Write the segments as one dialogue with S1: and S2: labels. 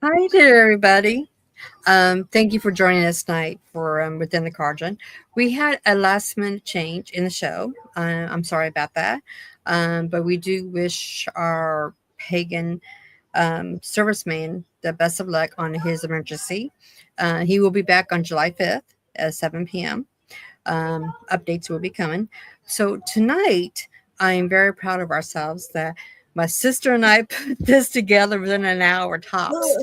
S1: Hi there, everybody. Thank you for joining us tonight for Within the Cardinal. We had a last minute change in the show. I'm sorry about that. But we do wish our pagan serviceman the best of luck on his emergency. He will be back on July 5th at 7 p.m. Updates will be coming. So tonight, I am very proud of ourselves that my sister and I put this together within an hour tops.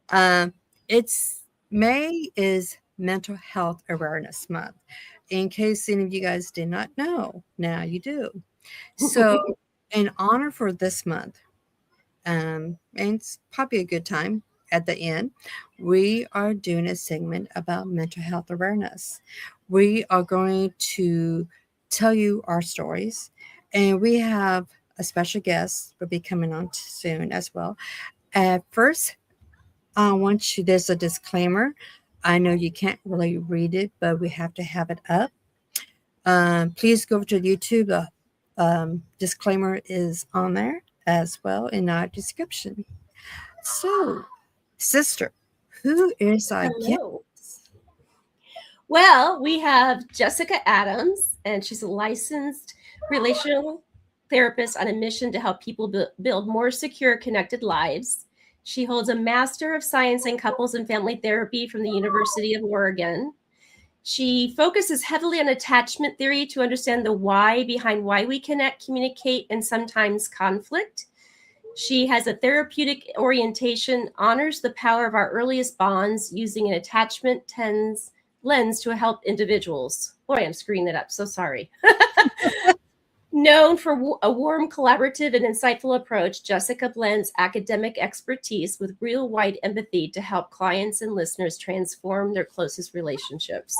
S1: Um, it's May is Mental Health Awareness Month. In case any of you guys did not know, now you do. So, in honor for this month, and it's probably a good time at the end, we are doing a segment about mental health awareness. We are going to tell you our stories, and we have a special guest will be coming on soon as well. At first, I want you, there's a disclaimer. I know you can't really read it, but we have to have it up. Please go to YouTube. The disclaimer is on there as well in our description. So, sister, who is our guest?
S2: Hello. Well, we have Jessica Adams, and she's a licensed relational therapist on a mission to help people build more secure, connected lives. She holds a Master of Science in Couples and Family Therapy from the University of Oregon. She focuses heavily on attachment theory to understand the why behind why we connect, communicate, and sometimes conflict. She has a therapeutic orientation, honors the power of our earliest bonds using an attachment lens to help individuals. Boy, I'm screwing that up. So sorry. Known for a warm, collaborative, and insightful approach, Jessica blends academic expertise with real-wide empathy to help clients and listeners transform their closest relationships.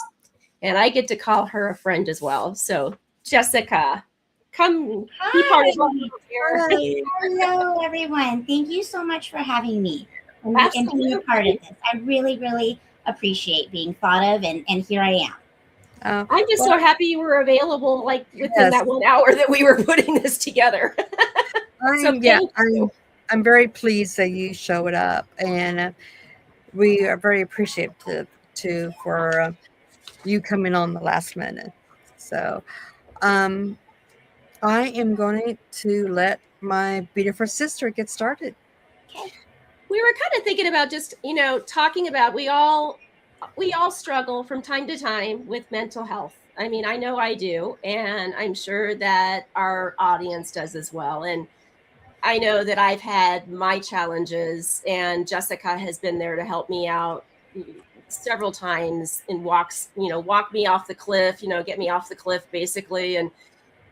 S2: And I get to call her a friend as well. So, Jessica, come be part of
S3: Hi. Hello, everyone. Thank you so much for having me and being a part of this. I really, really appreciate being thought of, and here I am.
S2: I'm just so happy you were available, like within that 1 hour that we were putting this together.
S1: I'm very pleased that you showed up, and we are very appreciative too for you coming on the last minute. So, I am going to let my beautiful sister get started.
S2: Okay. We were kind of thinking about just, talking about we all struggle from time to time with mental health. I mean, I know I do, and I'm sure that our audience does as well. And I know that I've had my challenges, and Jessica has been there to help me out several times in walk me off the cliff, get me off the cliff basically.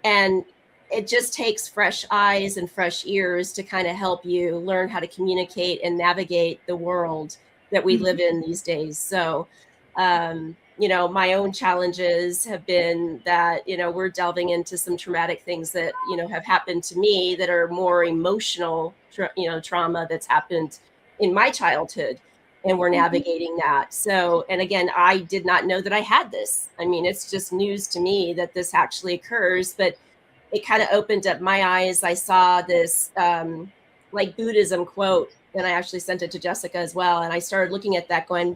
S2: And it just takes fresh eyes and fresh ears to kind of help you learn how to communicate and navigate the world that we live in these days. So, my own challenges have been that, we're delving into some traumatic things that, have happened to me that are more emotional, trauma that's happened in my childhood. And we're navigating that. So, and again, I did not know that I had this. I mean, it's just news to me that this actually occurs, but it kind of opened up my eyes. I saw this like Buddhism quote, and I actually sent it to Jessica as well. And I started looking at that going,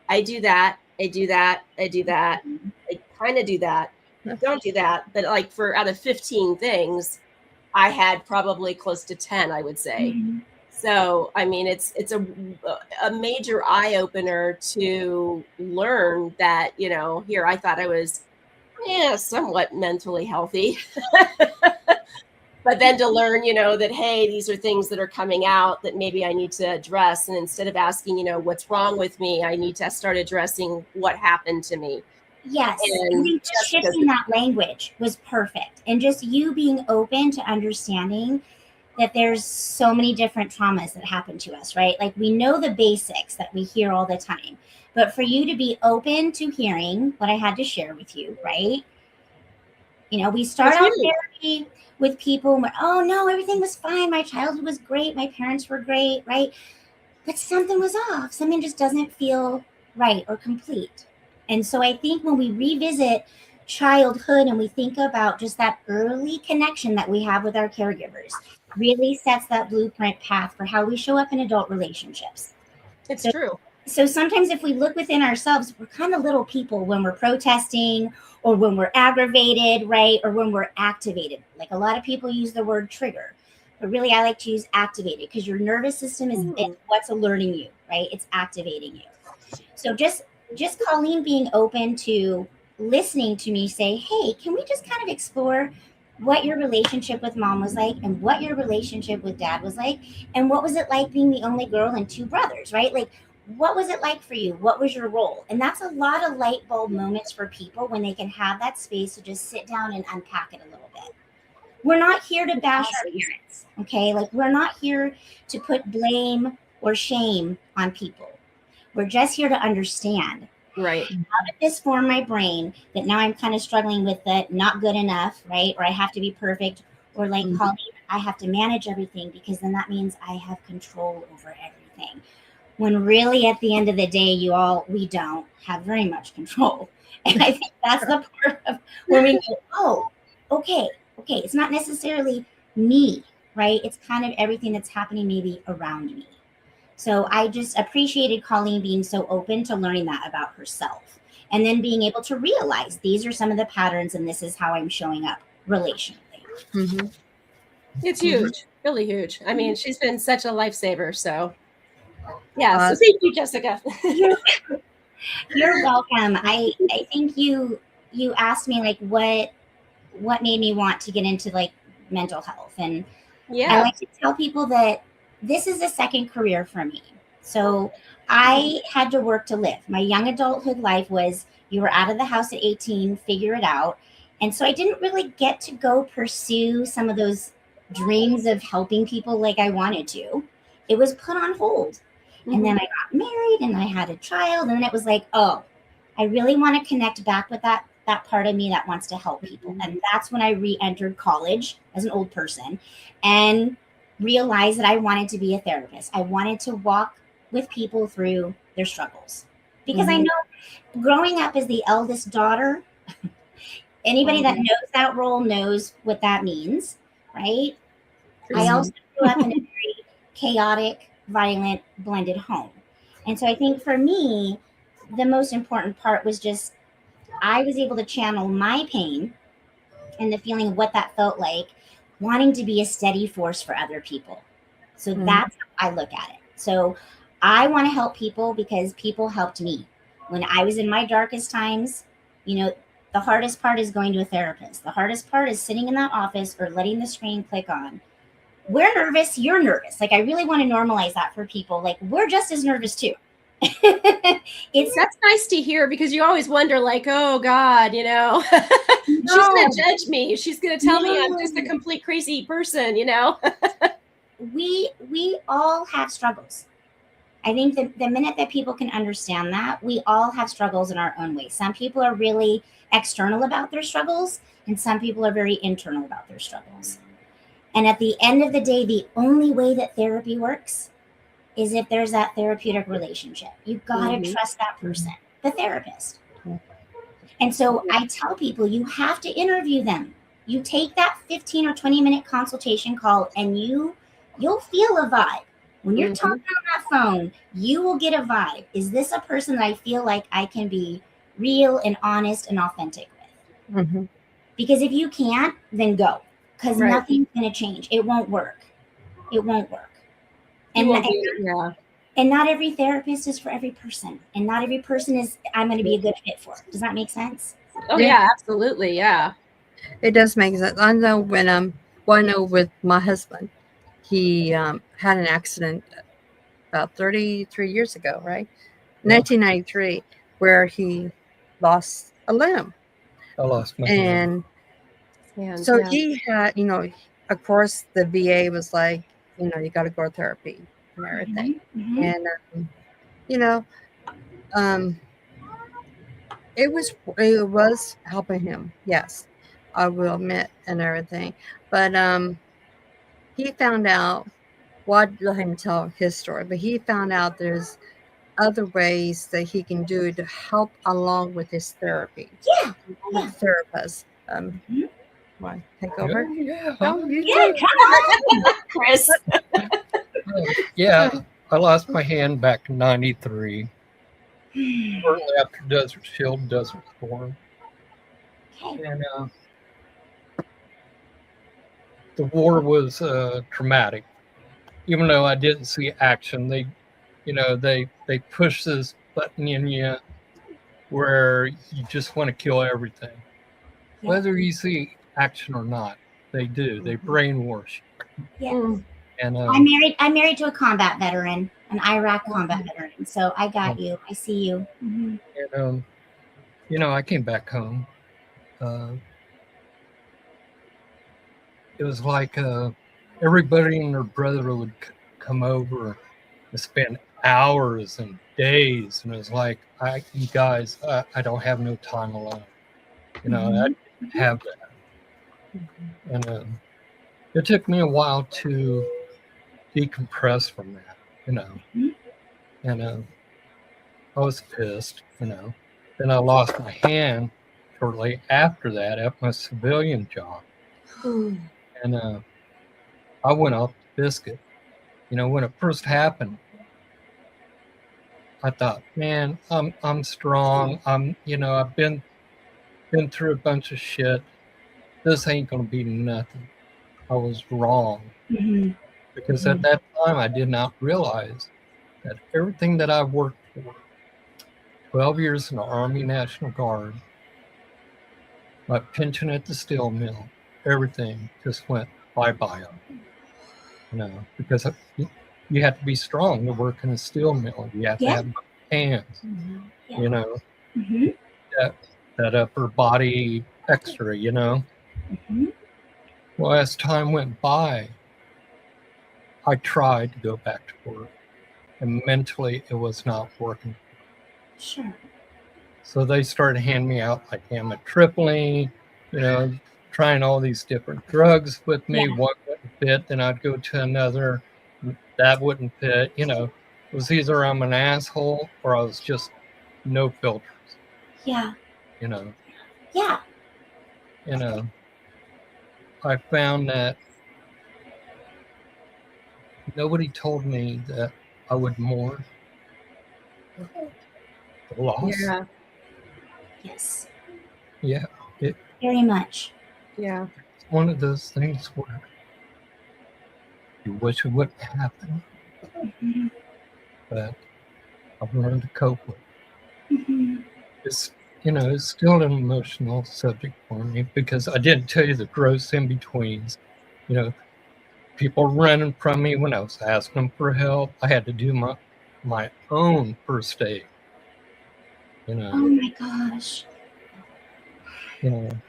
S2: I do that, I do that, I do that, I kind of do that, don't do that. But like out of 15 things, I had probably close to 10, I would say. Mm-hmm. So, I mean, it's a major eye opener to learn that, here I thought I was, somewhat mentally healthy. But then to learn, that, hey, these are things that are coming out that maybe I need to address. And instead of asking, what's wrong with me, I need to start addressing what happened to me.
S3: Yes. And just shifting that language was perfect. And just you being open to understanding that there's so many different traumas that happen to us, right? Like we know the basics that we hear all the time, but for you to be open to hearing what I had to share with you, right? We start out therapy with people and oh no, everything was fine. My childhood was great. My parents were great, right? But something was off. Something just doesn't feel right or complete. And so I think when we revisit childhood and we think about just that early connection that we have with our caregivers, really sets that blueprint path for how we show up in adult relationships.
S2: It's
S3: So,
S2: true.
S3: so sometimes if we look within ourselves, we're kind of little people when we're protesting or when we're aggravated, right? Or when we're activated. Like a lot of people use the word trigger, but really I like to use activated because your nervous system is what's alerting you, right? It's activating you. So just Colleen being open to listening to me say, hey, can we just kind of explore what your relationship with mom was like and what your relationship with dad was like and what was it like being the only girl and two brothers, right? Like what was it like for you? What was your role? And that's a lot of light bulb moments for people when they can have that space to just sit down and unpack it a little bit. We're not here to bash our parents, okay? Like we're not here to put blame or shame on people. We're just here to understand.
S2: Right.
S3: How did this form my brain that now I'm kind of struggling with it, not good enough, right? Or I have to be perfect, or like Colleen, I have to manage everything because then that means I have control over everything. When really at the end of the day, we don't have very much control. And I think that's the part of when we go, oh, okay, it's not necessarily me, right? It's kind of everything that's happening maybe around me. So I just appreciated Colleen being so open to learning that about herself and then being able to realize these are some of the patterns and this is how I'm showing up relationally.
S1: Mm-hmm.
S2: It's huge, really huge. I mean, she's been such a lifesaver. So yeah, so thank you, Jessica.
S3: You're welcome. I think you asked me like what made me want to get into like mental health. And I like to tell people that this is a second career for me. So I had to work to live. My young adulthood life was you were out of the house at 18, figure it out. And so I didn't really get to go pursue some of those dreams of helping people like I wanted to. It was put on hold. And then I got married and I had a child. And then it was like, oh, I really want to connect back with that part of me that wants to help people. And that's when I re-entered college as an old person and realized that I wanted to be a therapist. I wanted to walk with people through their struggles. Because I know growing up as the eldest daughter, anybody that knows that role knows what that means, right? I also grew up in a very chaotic, violent, blended home. And so I think for me, the most important part was just I was able to channel my pain and the feeling of what that felt like, wanting to be a steady force for other people. So that's how I look at it. So I want to help people because people helped me. When I was in my darkest times, the hardest part is going to a therapist. The hardest part is sitting in that office or letting the screen click on. We're nervous, you're nervous. Like I really want to normalize that for people. Like we're just as nervous too.
S2: That's nice to hear because you always wonder like, oh God, she's going to judge me. She's going to tell me I'm just a complete crazy person,
S3: We all have struggles. I think the minute that people can understand that, we all have struggles in our own way. Some people are really external about their struggles and some people are very internal about their struggles. And at the end of the day, the only way that therapy works is if there's that therapeutic relationship. You've got to trust that person, the therapist. And so I tell people you have to interview them. You take that 15 or 20-minute consultation call and you'll feel a vibe. When you're talking on that phone, you will get a vibe. Is this a person that I feel like I can be real and honest and authentic with? Because if you can't, then go. Because nothing's going to change. It won't work. It won't work. And not every therapist is for every person. And not every person is I'm going to be a good fit for. Does that make sense?
S2: Oh, yeah, absolutely. Yeah.
S1: It does make sense. I know with my husband, he had an accident about 33 years ago, right? 1993, where he lost a limb.
S4: I lost my
S1: And so he had, of course, the VA was like, you got to go to therapy and everything. And, it was helping him. Yes, I will admit and everything. But he found out, let him tell his story, but he found out there's other ways that he can do to help along with his therapy.
S3: Yeah.
S1: Therapist. Want to take over?
S4: Yeah.
S1: Oh, you
S3: Yeah,
S1: did.
S3: come on, Chris.
S4: Yeah, I lost my hand back in '93, shortly after Desert Shield, Desert Storm.
S3: Okay.
S4: And the war was traumatic. Even though I didn't see action, they push this button in you where you just want to kill everything.
S3: Yeah.
S4: Whether you see action or not, they do. They brainwash you.
S3: Yeah.
S2: Mm.
S4: And
S3: I'm married to a combat veteran, an Iraq combat veteran. So I got you. I see you. Mhm.
S4: and I came back home. It was like everybody and their brother would come over and spend hours and days, and it was like, you guys, I don't have no time alone. I didn't have that, and it took me a while to decompress from that, and I was pissed, Then I lost my hand shortly after that at my civilian job, and I went off the biscuit. When it first happened, I thought, man, I'm strong. I've been through a bunch of shit. This ain't gonna be nothing. I was wrong,
S3: Mhm.
S4: because at that time I did not realize that everything that I worked for, 12 years in the Army National Guard, my pension at the steel mill, everything just went bye-bye. Because you have to be strong to work in a steel mill. You have to have hands,
S3: Yeah. Mhm.
S4: that upper body extra,
S3: Mhm.
S4: Well, as time went by, I tried to go back to work, and mentally it was not working.
S3: Sure.
S4: So they started handing me out like amitriptyline, trying all these different drugs with me.
S3: Yeah.
S4: One wouldn't fit, then I'd go to another. That wouldn't fit. It was either I'm an asshole or I was just no filters.
S3: Yeah.
S4: You know,
S3: Yeah.
S4: I found that nobody told me that I would mourn the loss.
S2: Yeah.
S3: Yes.
S4: Yeah, it's
S3: Very much.
S2: Yeah.
S4: one of those things where you wish it wouldn't happen,
S3: Mhm.
S4: but I've learned to cope with it.
S3: Mhm.
S4: It's still an emotional subject for me, because I didn't tell you the gross in-betweens. People running from me when I was asking them for help. I had to do my own first aid.
S3: Oh my gosh.
S4: And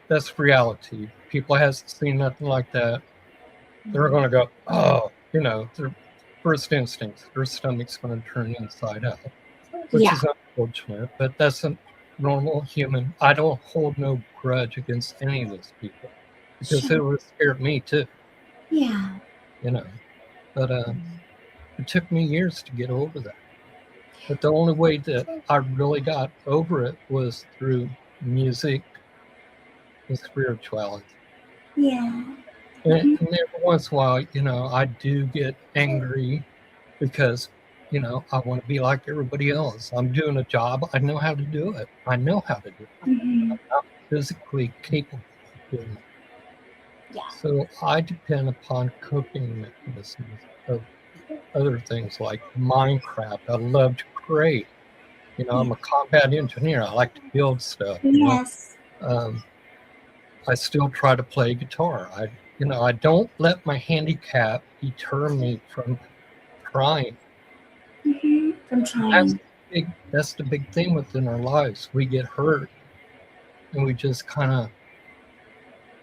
S4: that's reality. People hasn't seen nothing like that. They're going to go, oh, their first instincts, their stomach's going to turn inside out, which is unfortunate, but that's a normal human. I don't hold no grudge against any of those people, because it would scare me too.
S3: Yeah.
S4: But it took me years to get over that. But the only way that I really got over it was through music and spirituality.
S3: Yeah.
S4: And every once in a while, I do get angry because, I want to be like everybody else. I'm doing a job. I know how to do it. I'm not physically capable of doing it.
S3: Yeah.
S4: So I depend upon coping mechanisms of other things like Minecraft. I love to create. I'm a combat engineer. I like to build stuff.
S3: Yes.
S4: I still try to play guitar. I don't let my handicap deter me from trying.
S3: From trying.
S4: That's the big thing within our lives. We get hurt, and we just kind of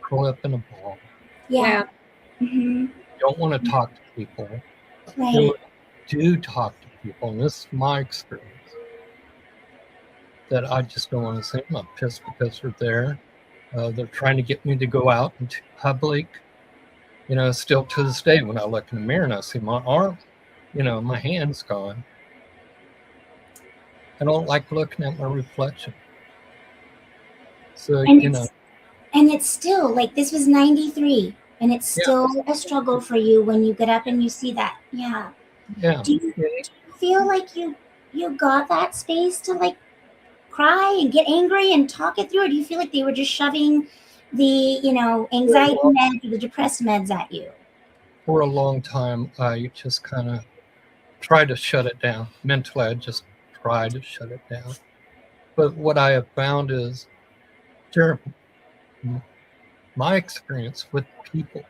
S4: curl up in a ball.
S3: Yeah.
S4: You don't want to talk to people.
S3: Right.
S4: And when you do talk to people, and this is my experience, that I just don't want to say I'm pissed because they're there. They're trying to get me to go out into public. Still to this day, when I look in the mirror and I see my arm, my hand's gone, I don't like looking at my reflection. So,
S3: And
S4: you know,
S3: it's still like this was 93 and it's
S4: yeah,
S3: still a struggle for you when you get up and you see that. Yeah.
S4: yeah.
S3: Do you feel like you got that space to like cry and get angry and talk it through, or do you feel like they were just shoving the anxiety meds or the depressed meds at you?
S4: For a long time, I just kind of tried to shut it down. Mentally, I just tried to shut it down. But what I have found is, Jeremy, my experience with people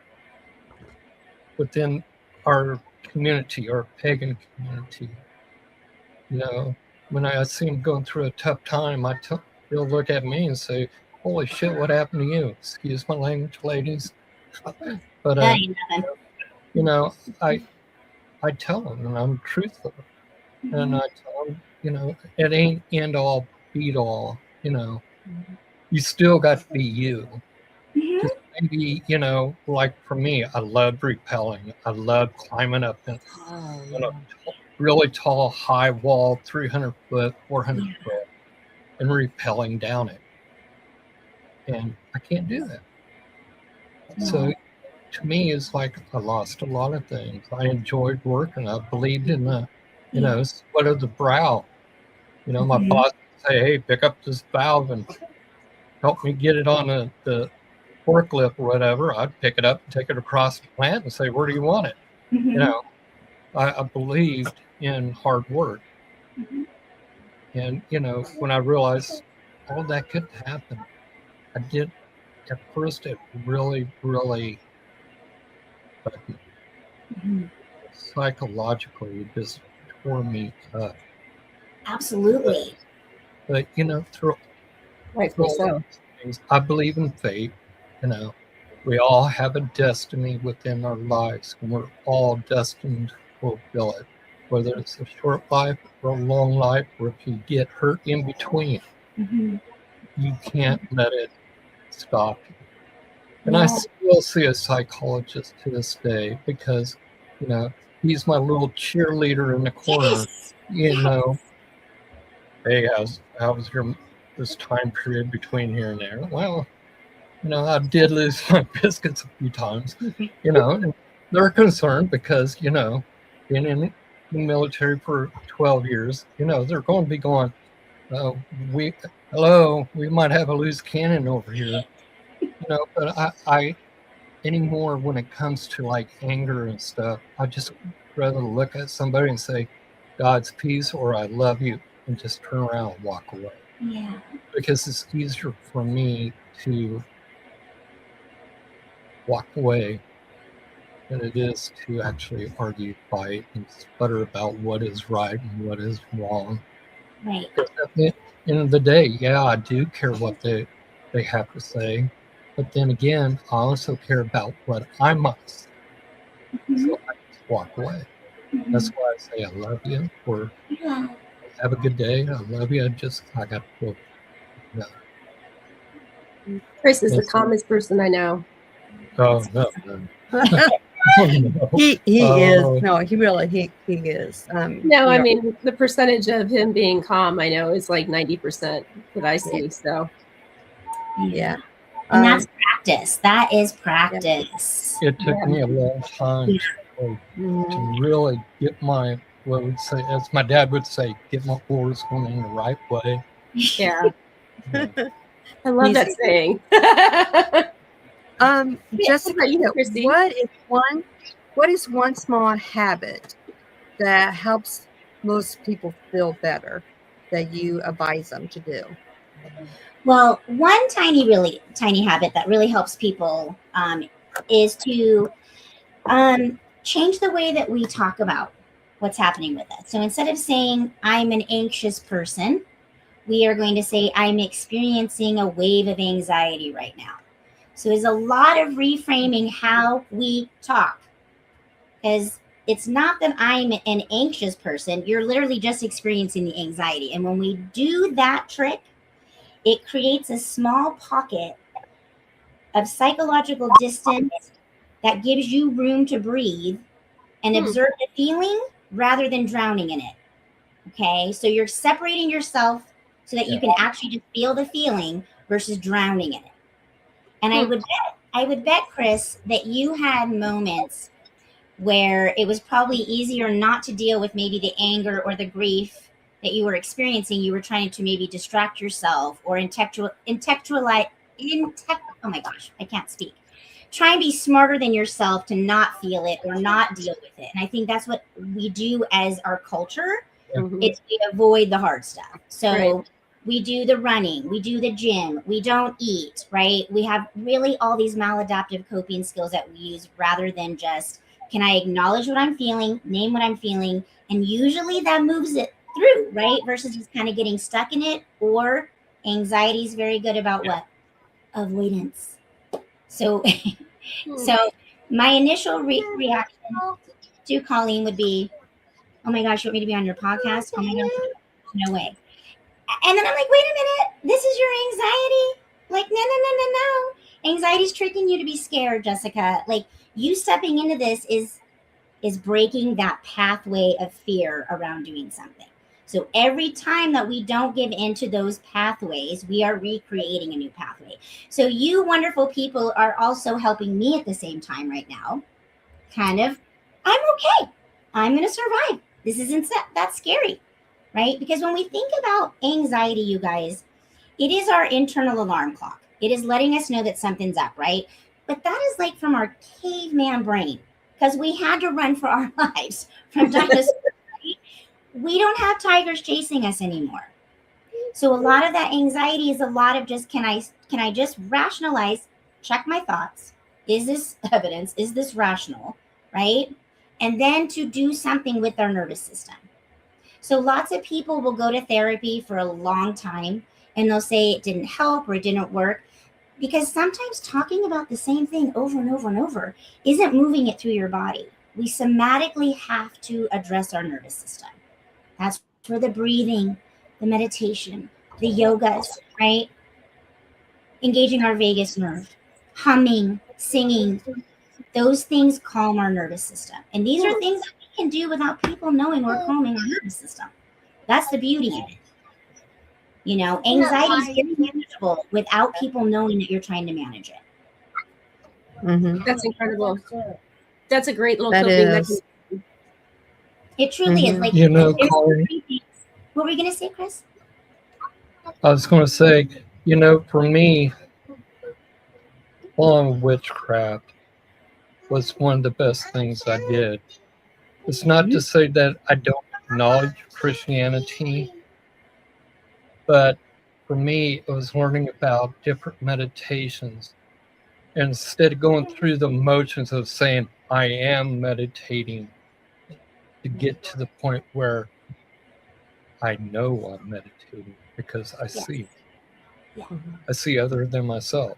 S4: within our community, our pagan community, when I see them going through a tough time, they'll look at me and say, "Holy shit, what happened to you?" Excuse my language, ladies. But
S3: That ain't nothing.
S4: I tell them, and I'm truthful, and I tell them, it ain't end all, beat all. You still got to be you.
S3: Mhm.
S4: Just maybe, like for me, I love rappelling. I love climbing up a really tall, high wall, 300 foot, 400 foot, and rappelling down it. And I can't do that. So to me, it's like I lost a lot of things. I enjoyed working. I believed in the, sweat of the brow. My boss would say, "Hey, pick up this valve and help me get it on the forklift or whatever." I'd pick it up and take it across the plant and say, "Where do you want it?" I believed in hard work. And, when I realized all that could happen, I did, at first, it really, really, psychologically, it just tore me up.
S3: Absolutely.
S4: But, through
S2: Rightfully
S4: all
S2: so.
S4: those things, I believe in fate. We all have a destiny within our lives, and we're all destined to fulfill it. Whether it's a short life or a long life, or if you get hurt in between, you can't let it stop you. And I still see a psychologist to this day because, he's my little cheerleader in the corner. Hey, how was this time period between here and there? Well, I did lose my biscuits a few times, and they're concerned because, being in the military for 12 years, they're going to be going, we might have a loose cannon over here, but I anymore when it comes to like anger and stuff, I just rather look at somebody and say, "God's peace," or "I love you," and just turn around and walk away.
S3: Yeah.
S4: Because it's easier for me to walk away than it is to actually argue, fight, and sputter about what is right and what is wrong.
S3: Right.
S4: At the end of the day, yeah, I do care what they have to say. But then again, I also care about what I must. So I just walk away. That's why I say I love you, or have a good day. I love you. I got to go. No.
S2: Chris is the calmest person I know.
S4: Oh, no.
S1: He is. No, he really he is.
S2: No, I mean the percentage of him being calm, I know, is like 90% that I see. So
S1: yeah.
S3: And that's practice. That is practice.
S4: It took me a long time to really get my, what would say, as my dad would say, get my oars going in the right way.
S2: Yeah. I love that saying.
S1: Jessica, what is one small habit that helps most people feel better that you advise them to do?
S3: Well, one really tiny habit that really helps people is to change the way that we talk about what's happening with us. So instead of saying, "I'm an anxious person," we are going to say, "I'm experiencing a wave of anxiety right now." So there's a lot of reframing how we talk, because it's not that I'm an anxious person. You're literally just experiencing the anxiety. And when we do that trick, it creates a small pocket of psychological distance that gives you room to breathe and observe the feeling rather than drowning in it. Okay, so you're separating yourself so that you can actually just feel the feeling versus drowning in it. And I would bet, Chris, that you had moments where it was probably easier not to deal with maybe the anger or the grief that you were experiencing. You were trying to maybe distract yourself or oh my gosh, I can't speak. Try and be smarter than yourself to not feel it or not deal with it. And I think that's what we do as our culture. Is we avoid the hard stuff. So we do the running, we do the gym, we don't eat, right? We have really all these maladaptive coping skills that we use rather than just, can I acknowledge what I'm feeling, name what I'm feeling, and usually that moves it through, right? Versus just kind of getting stuck in it. Or anxiety is very good about what? Avoidance. So, so my initial reaction to Colleen would be, oh my gosh, you want me to be on your podcast? Oh my gosh, no way. And then I'm like, wait a minute, this is your anxiety? Like, no. Anxiety's tricking you to be scared, Jessica. Like, you stepping into this is breaking that pathway of fear around doing something. So every time that we don't give into those pathways, we are recreating a new pathway. So you wonderful people are also helping me at the same time right now. Kind of, I'm okay. I'm going to survive. This isn't that scary, right? Because when we think about anxiety, you guys, it is our internal alarm clock. It is letting us know that something's up, right? But that is like from our caveman brain, because we had to run for our lives from dinosaurs. We don't have tigers chasing us anymore. So a lot of that anxiety is a lot of just, can I just rationalize, check my thoughts? Is this evidence? Is this rational, right? And then to do something with our nervous system. So lots of people will go to therapy for a long time and they'll say it didn't help or it didn't work, because sometimes talking about the same thing over and over and over isn't moving it through your body. We somatically have to address our nervous system. That's for the breathing, the meditation, the yogas, right? Engaging our vagus nerve, humming, singing. Those things calm our nervous system. And these are things that we can do without people knowing we're calming our nervous system. That's the beauty in it. You know, anxiety is very manageable without people knowing that you're trying to manage it.
S1: Mm-hmm.
S2: That's incredible. That's a great little
S1: That
S2: coping
S1: is.
S2: mechanism.
S3: It truly is. Like,
S4: You know,
S3: it's
S4: Colleen,
S3: what were you going to say, Chris?
S4: I was going to say, you know, for me, falling witchcraft was one of the best things I did. It's not to say that I don't acknowledge Christianity, but for me, it was learning about different meditations. And instead of going through the motions of saying, I am meditating, to get to the point where I know I'm meditating because I see.
S3: Yeah.
S4: I see other than myself.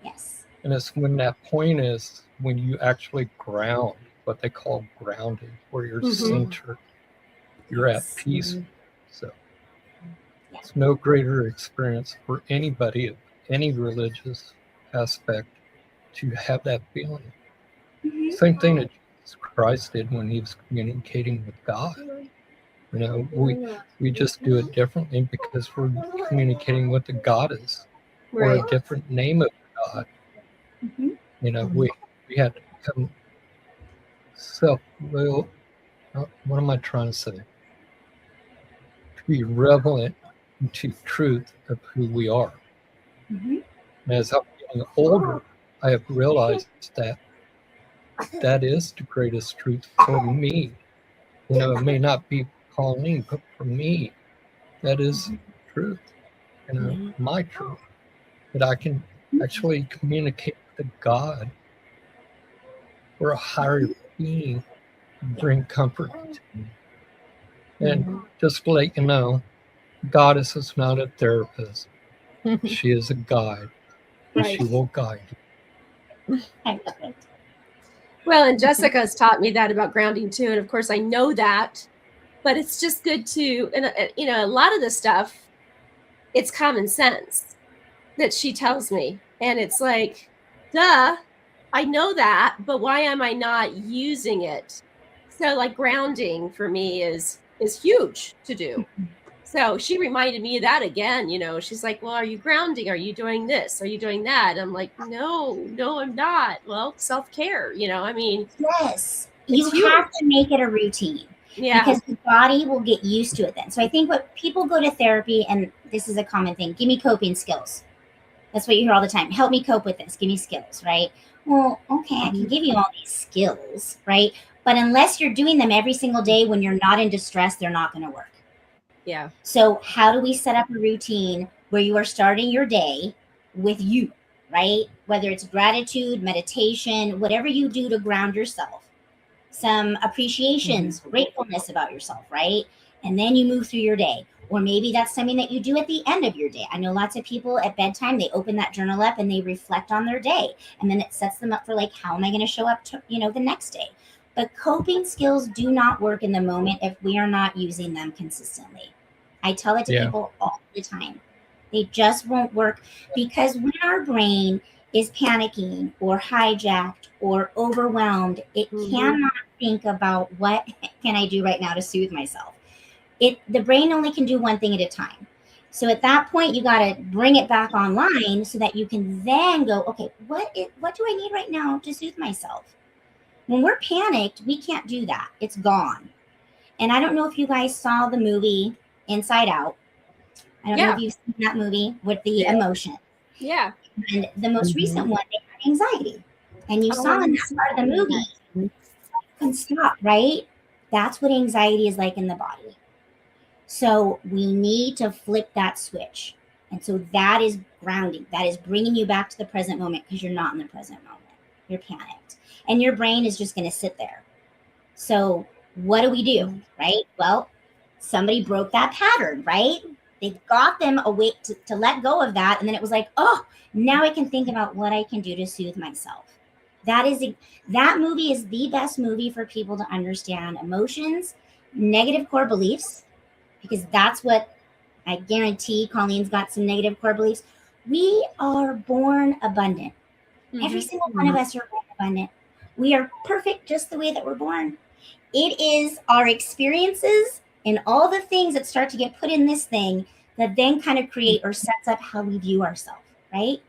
S3: Yes.
S4: And it's when that point is when you actually ground, what they call grounded, where you're centered, you're at peace. So it's no greater experience for anybody of any religious aspect to have that feeling. Same thing that Jesus Christ did when he was communicating with God. You know, we just do it differently because we're communicating with the goddess or a different name of God. You know, we had to become self-will. What am I trying to say? To be relevant to truth of who we are. And as I'm getting older, I have realized that that is the greatest truth for me. You know, it may not be Colleen, but for me, that is truth. You know, my truth. That I can actually communicate with God or a higher being, bring comfort to me. And just to let you know, Goddess is not a therapist. She is a guide.
S2: Right.
S4: She will guide you.
S3: I love it.
S2: Well, and Jessica's taught me that about grounding too. And of course, I know that, but it's just good to, and you know, a lot of this stuff, it's common sense that she tells me. And it's like, duh, I know that, but why am I not using it? So like grounding for me is huge to do. So she reminded me of that again. She's like, well, are you grounding? Are you doing this? Are you doing that? I'm like, no, I'm not. Well, self-care, I mean,
S3: Yes. You
S2: huge.
S3: have to make it a routine.
S2: Yeah.
S3: Because the body will get used to it then. So I think what people go to therapy, and this is a common thing, give me coping skills. That's what you hear all the time. Help me cope with this. Give me skills, right? Well, okay, I can give you all these skills, right? But unless you're doing them every single day when you're not in distress, they're not going to work.
S2: Yeah.
S3: So how do we set up a routine where you are starting your day with you, right? Whether it's gratitude, meditation, whatever you do to ground yourself, some appreciations, gratefulness about yourself, right? And then you move through your day. Or maybe that's something that you do at the end of your day. I know lots of people at bedtime, they open that journal up and they reflect on their day. And then it sets them up for like, how am I going to show up to, the next day? But coping skills do not work in the moment if we are not using them consistently. I tell it to people all the time. They just won't work because when our brain is panicking or hijacked or overwhelmed, it cannot think about what can I do right now to soothe myself. The brain only can do one thing at a time. So at that point, you got to bring it back online so that you can then go, okay, what do I need right now to soothe myself? When we're panicked, we can't do that. It's gone. And I don't know if you guys saw the movie Inside Out. I don't know if you've seen that movie with the emotion.
S2: Yeah.
S3: And the most recent one, they had anxiety. And you saw in that part of the movie, you can stop, right? That's what anxiety is like in the body. So we need to flip that switch. And so that is grounding. That is bringing you back to the present moment because you're not in the present moment. You're panicked. And your brain is just going to sit there. So what do we do, right? Well, somebody broke that pattern, right? They got them away to let go of that. And then it was like, oh, now I can think about what I can do to soothe myself. That movie is the best movie for people to understand emotions, negative core beliefs, because that's what I guarantee Colleen's got some negative core beliefs. We are born abundant. Every single one of us are born abundant. We are perfect just the way that we're born. It is our experiences and all the things that start to get put in this thing that then kind of create or sets up how we view ourselves, right?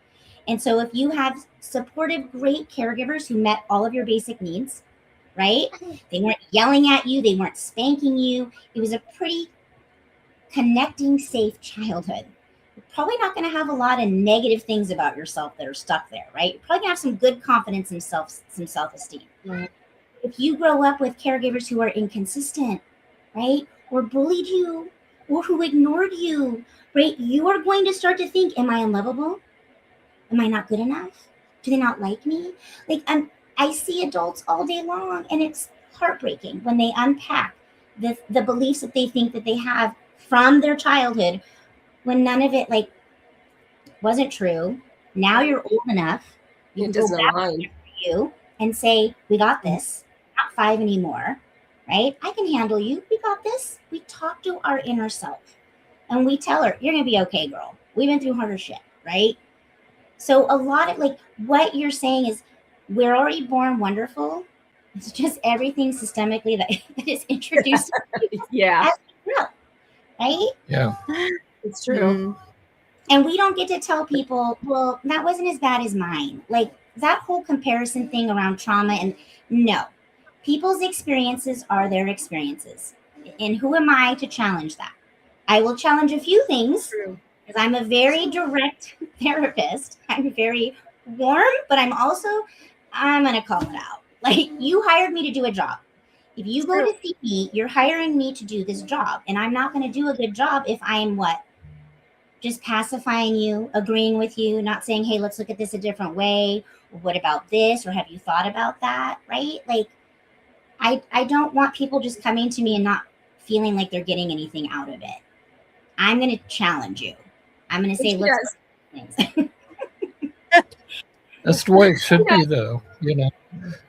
S3: And so if you have supportive, great caregivers who met all of your basic needs, right? They weren't yelling at you. They weren't spanking you. It was a pretty connecting, safe childhood. You're probably not going to have a lot of negative things about yourself that are stuck there, right? You're probably going to have some good confidence and some self-esteem. Right. If you grow up with caregivers who are inconsistent, right, or bullied you, or who ignored you, right, you are going to start to think, am I unlovable? Am I not good enough? Do they not like me? Like, I see adults all day long, and it's heartbreaking when they unpack the beliefs that they think that they have from their childhood when none of it, like, wasn't true. Now you're old enough. You can go back to you and say, we got this. Not 5 anymore, right? I can handle you. We got this. We talk to our inner self and we tell her, you're going to be okay, girl. We've been through harder shit, right? So a lot of, like, what you're saying is we're already born wonderful. It's just everything systemically that is introduced.
S2: Yeah.
S3: Right?
S4: Yeah.
S2: It's true.
S3: And we don't get to tell people, well, that wasn't as bad as mine. Like, that whole comparison thing around trauma, and no. People's experiences are their experiences. And who am I to challenge that? I will challenge a few things because I'm a very direct therapist. I'm very warm, but I'm going to call it out. Like, you hired me to do a job. If you go to see me, you're hiring me to do this job. And I'm not going to do a good job if I am what? Just pacifying you, agreeing with you, not saying, hey, let's look at this a different way. Or what about this? Or have you thought about that? Right? Like, I don't want people just coming to me and not feeling like they're getting anything out of it. I'm going to challenge you. I'm going to say, let's look at things.
S4: That's the way it should be, though. You know,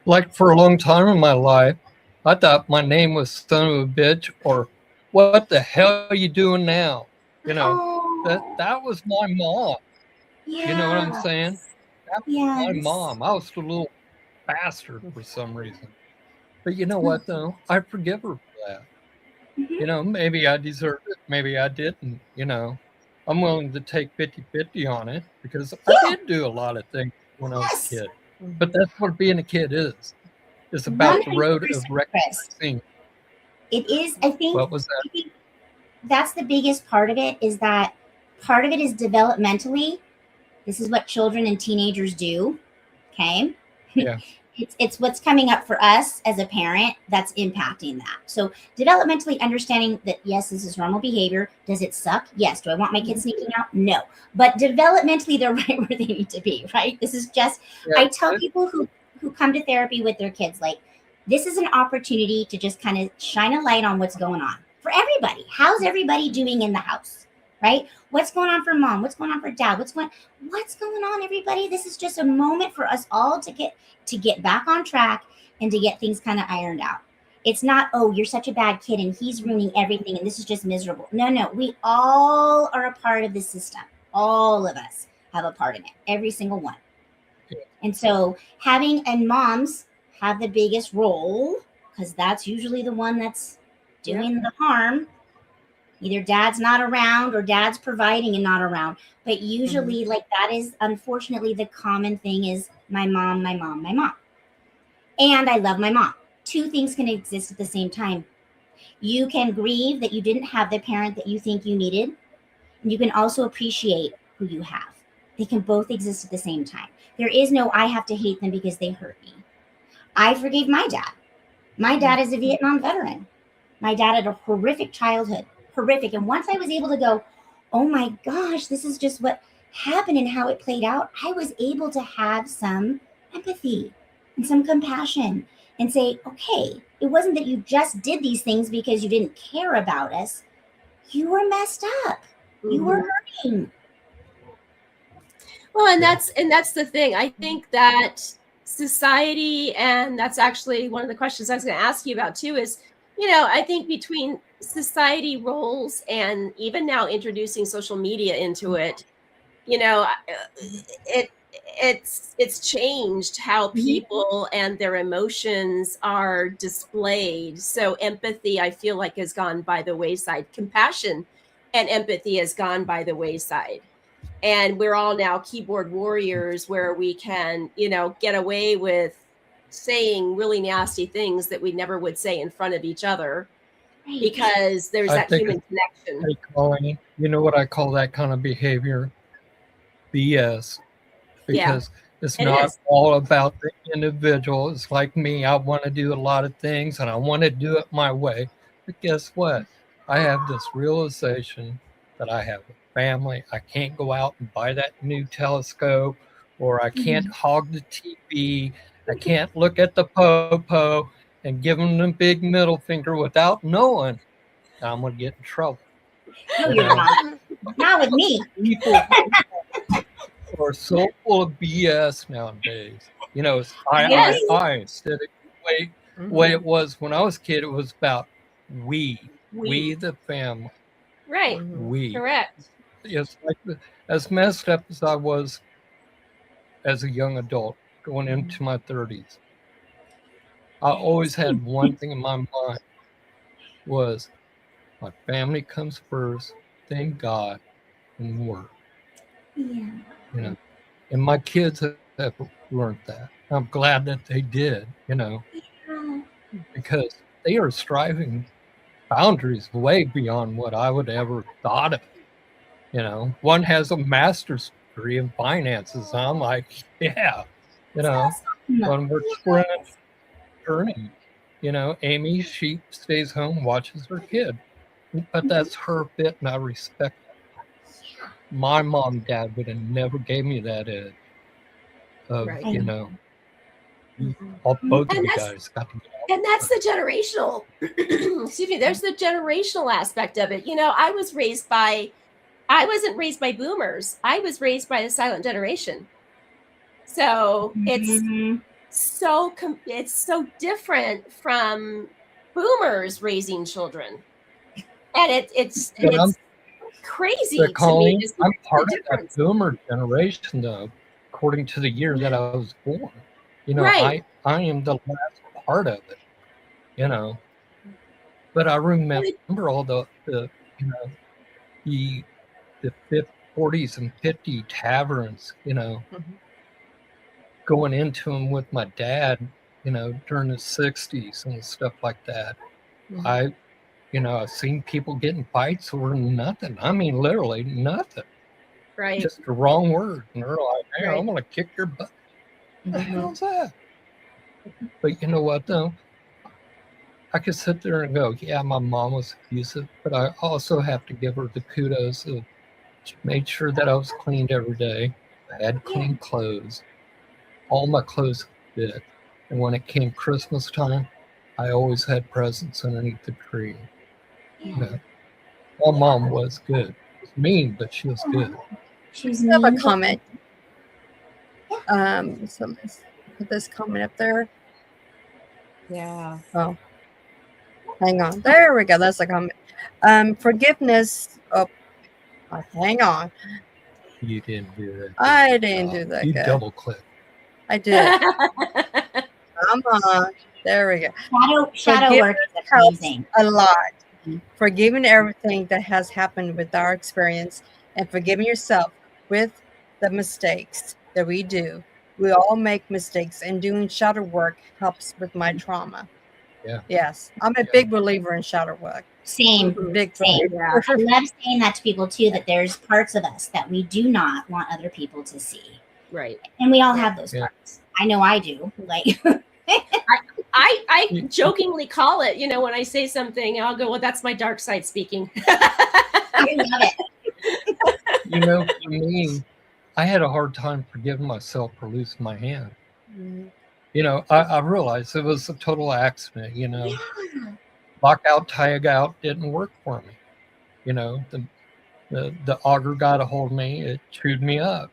S4: like for a long time in my life, I thought my name was son of a bitch, or what the hell are you doing now? You know, that was my mom.
S3: Yes.
S4: You know what I'm saying? That was my
S3: Yes.
S4: mom. I was a little bastard for some reason. But you know what, though? I forgive her for that.
S3: Mhm.
S4: Maybe I deserved it, maybe I didn't. I'm willing to take 50-50 on it because I
S3: Yeah.
S4: did do a lot of things when I was a
S3: Yes.
S4: kid. But that's what being a kid is. It's about the road of
S3: 100%, Chris.
S4: recognizing.
S3: It is. I think.
S4: What was that?
S3: I think that's the biggest part of it. Is that part of it is developmentally. This is what children and teenagers do. Okay.
S4: Yeah.
S3: It's what's coming up for us as a parent that's impacting that. So developmentally understanding that, yes, this is normal behavior. Does it suck? Yes. Do I want my kids sneaking out? No. But developmentally, they're right where they need to be, right? This is just,
S4: Yeah.
S3: I tell people who come to therapy with their kids, like, this is an opportunity to just kind of shine a light on what's going on for everybody. How's everybody doing in the house, right? What's going on for mom? What's going on for dad? What's going on, everybody? This is just a moment for us all to get back on track and to get things kind of ironed out. It's not, oh, you're such a bad kid and he's ruining everything and this is just miserable. No, we all are a part of the system. All of us have a part in it, every single one. And so and moms have the biggest role because that's usually the one that's doing the harm. Either dad's not around or dad's providing and not around. But usually, like, that is unfortunately the common thing is my mom. And I love my mom. Two things can exist at the same time. You can grieve that you didn't have the parent that you think you needed. And you can also appreciate who you have. They can both exist at the same time. There is no, I have to hate them because they hurt me. I forgave my dad. My dad is a Vietnam veteran. My dad had a horrific childhood. Horrific. And once I was able to go, oh my gosh, this is just what happened and how it played out, I was able to have some empathy and some compassion and say, okay, it wasn't that you just did these things because you didn't care about us. You were messed up. You were hurting.
S2: Well, and that's the thing. I think that society, and that's actually one of the questions I was going to ask you about too, is, I think between society roles and even now introducing social media into it, it's changed how people and their emotions are displayed. So empathy, I feel like, has gone by the wayside. Compassion and empathy has gone by the wayside. And we're all now keyboard warriors where we can, get away with saying really nasty things that we never would say in front of each other because there's that human connection.
S4: You know what I call that kind of behavior? BS. Because it's not all about the individual. It's like me. I want to do a lot of things and I want to do it my way. But guess what? I have this realization that I have a family. I can't go out and buy that new telescope, or I can't hog the TV. I can't look at the popo and give them the big middle finger without knowing I'm going to get in trouble.
S3: No, you're not. Not with me.
S4: People are so full of BS nowadays. It's I instead of the way it was when I was a kid. It was about we the family.
S2: Right.
S4: We.
S2: Correct.
S4: Yes, as messed up as I was as a young adult going into my 30s, I always had one thing in my mind was my family comes first, then God, and work.
S3: Yeah.
S4: And my kids have learned that. I'm glad that they did, because they are striving boundaries way beyond what I would ever thought of. One has a master's degree in finances. I'm like, when we're in a journey, Amy, she stays home, watches her kid. But that's her bit, and I respect that. My mom and dad would have never gave me that edge of, both of you guys got to get out.
S2: And that's the generational, excuse me, there's the generational aspect of it. I wasn't raised by boomers. I was raised by the silent generation. So it's so different from boomers raising children. And it's crazy to me.
S4: I'm part of that boomer generation, though, according to the year that I was born. I am the last part of it, But I remember all the you know the 40s and 50 taverns,
S1: Mhm.
S4: going into them with my dad, during the 60s and stuff like that.
S1: Mhm.
S4: I've seen people getting fights over nothing. I mean, literally nothing.
S2: Right.
S4: Just the wrong word. And they're like, hey,
S2: Right.
S4: I'm going to kick your butt. What the
S1: Mhm.
S4: hell's that? But you know what, though? I could sit there and go, yeah, my mom was abusive, but I also have to give her the kudos of she made sure that I was cleaned every day. I had clean clothes. All my clothes fit. And when it came Christmas time, I always had presents underneath the tree.
S3: Yeah.
S4: My mom was good. She was mean, but she was good.
S3: She was
S1: I have a
S3: mean.
S1: comment. So let's put this comment up there.
S2: Yeah.
S1: Oh, hang on. There we go. That's a comment. Forgiveness. Oh, hang on.
S4: You didn't do that.
S1: I didn't do that.
S4: You
S1: Good.
S4: double click.
S1: I did. Come on. There we go.
S3: Shadow
S1: Forgiveness
S3: work is
S1: helps
S3: amazing.
S1: a lot. Forgiving everything that has happened with our experience and forgiving yourself with the mistakes that we do. We all make mistakes, and doing shadow work helps with my trauma.
S4: Yeah.
S1: Yes. I'm a big believer in shadow work.
S3: Same.
S1: Big
S3: Same.
S1: believer.
S3: I love saying that to people too, that there's parts of us that we do not want other people to see.
S2: Right.
S3: And we all have those
S4: Yeah.
S3: parts. I know I do. Like
S2: I jokingly call it, when I say something, I'll go, well, that's my dark side speaking.
S3: I love it.
S4: For me, I had a hard time forgiving myself for losing my hand.
S1: Mhm.
S4: I realized it was a total accident.
S3: Yeah.
S4: Lockout, tag out didn't work for me. The auger got a hold of me. It chewed me up,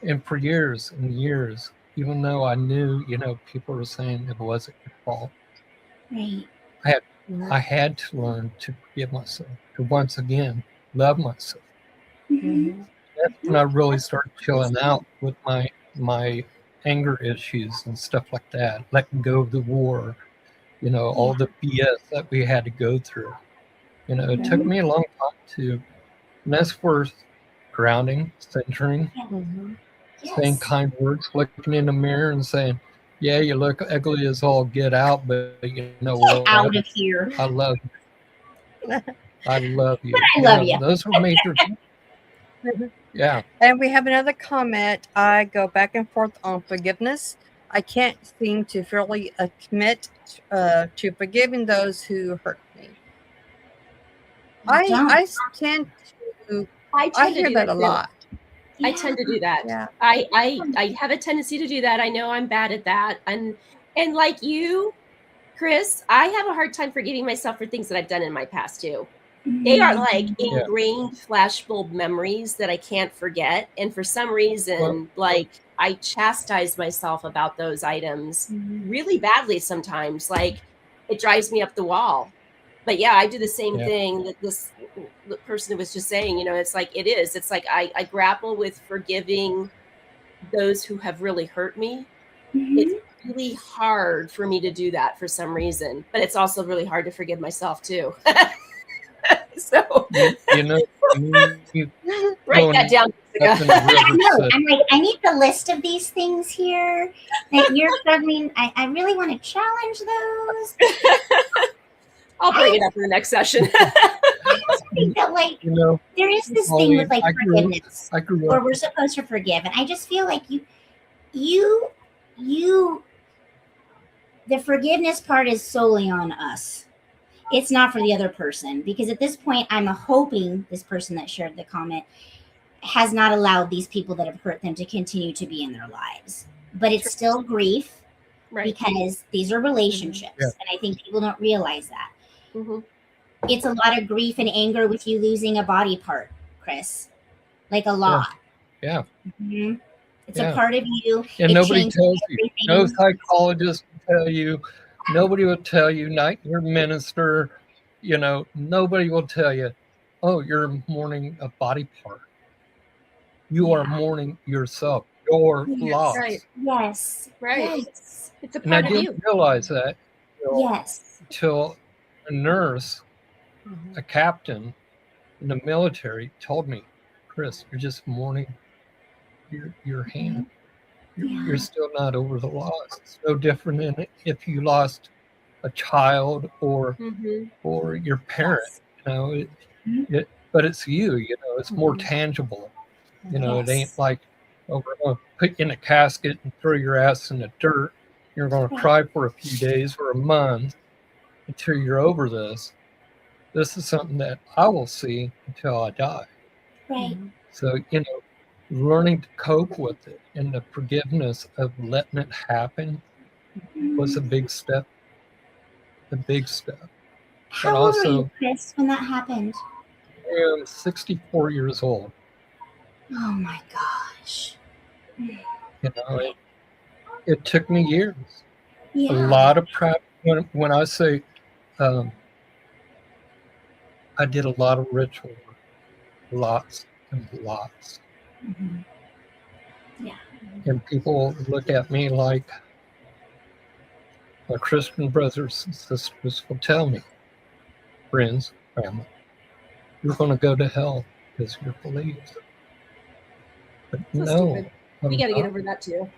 S4: And for years and years, even though I knew, people were saying it wasn't your fault,
S3: Right.
S4: I had to learn to forgive myself, to once again love myself.
S1: Mhm.
S4: That's when I really started chilling out with my anger issues and stuff like that, letting go of the war, all the BS that we had to go through. It took me a long time to, and that's where grounding, centering,
S1: Mhm.
S4: saying kind words, looking in the mirror and saying, yeah, you look ugly as all get out, but you know
S3: Get
S4: what?
S3: out of here.
S4: I love you. I love you.
S3: But I love you.
S4: Those were major. Yeah.
S1: And we have another comment. I go back and forth on forgiveness. I can't seem to fully commit to forgiving those who hurt me. I tend to. I hear that a lot.
S2: I tend to do that.
S1: Yeah.
S2: I have a tendency to do that. I know I'm bad at that. And like you, Chris, I have a hard time forgiving myself for things that I've done in my past too. They are like ingrained flashbulb memories that I can't forget. And for some reason, I chastise myself about those items really badly sometimes. Like it drives me up the wall. But yeah, I do the same thing that this person was just saying, it's like it's like I grapple with forgiving those who have really hurt me. It's really hard for me to do that for some reason, but it's also really hard to forgive myself too. So write that down.
S3: I'm like, I need the list of these things here that you're struggling. I really want to challenge those.
S2: I'll bring it up in the next session.
S3: I also think that there is this thing with forgiveness where we're supposed to forgive, and I just feel like you the forgiveness part is solely on us. It's not for the other person, because at this point I'm hoping this person that shared the comment has not allowed these people that have hurt them to continue to be in their lives, but it's still grief, because these are relationships, and I think people don't realize that. It's a lot of grief and anger with you losing a body part, Chris, like a lot. It's a part of you,
S4: and nobody tells you. No psychologist will tell you. Nobody will tell you. Not your minister. Nobody will tell you, oh, you're mourning a body part. You are mourning yourself, your loss.
S3: Yes.
S2: Right. It's a
S4: And I
S2: part of you.
S4: didn't realize that
S3: Yes.
S4: Till a nurse,
S1: Mhm.
S4: a captain in the military, told me, Chris, you're just mourning your hand. You're
S3: Yeah.
S4: still not over the loss. It's no different than if you lost a child or
S2: Mhm.
S4: your parent.
S3: Yes.
S4: You know,
S3: Mhm.
S4: but it's you. You know, it's more
S1: Mhm.
S4: tangible. You know, it ain't
S3: Yes.
S4: like, oh, we're going to put you in a casket and throw your ass in the dirt. You're going to
S3: Right.
S4: cry for a few days or a month until you're over this. This is something that I will see until I die.
S3: Right.
S4: So, you know, learning to cope with it and the forgiveness of letting it happen was a
S3: Mhm.
S4: big step, a big step. But
S3: How old were you,
S4: also,
S3: Chris, when that happened?
S4: I am 64 years old.
S3: Oh my gosh.
S4: You know, it took me years, a
S3: Yeah.
S4: lot of practice. When I say um, I did a lot of ritual work, lots and lots.
S3: Mhm. Yeah.
S4: And people look at me like my Christian brothers and sisters will tell me, friends, family, you're going to go to hell because of your beliefs. But
S2: So
S4: no,
S2: stupid. We
S4: I'm
S2: got to get
S4: not.
S2: over that too.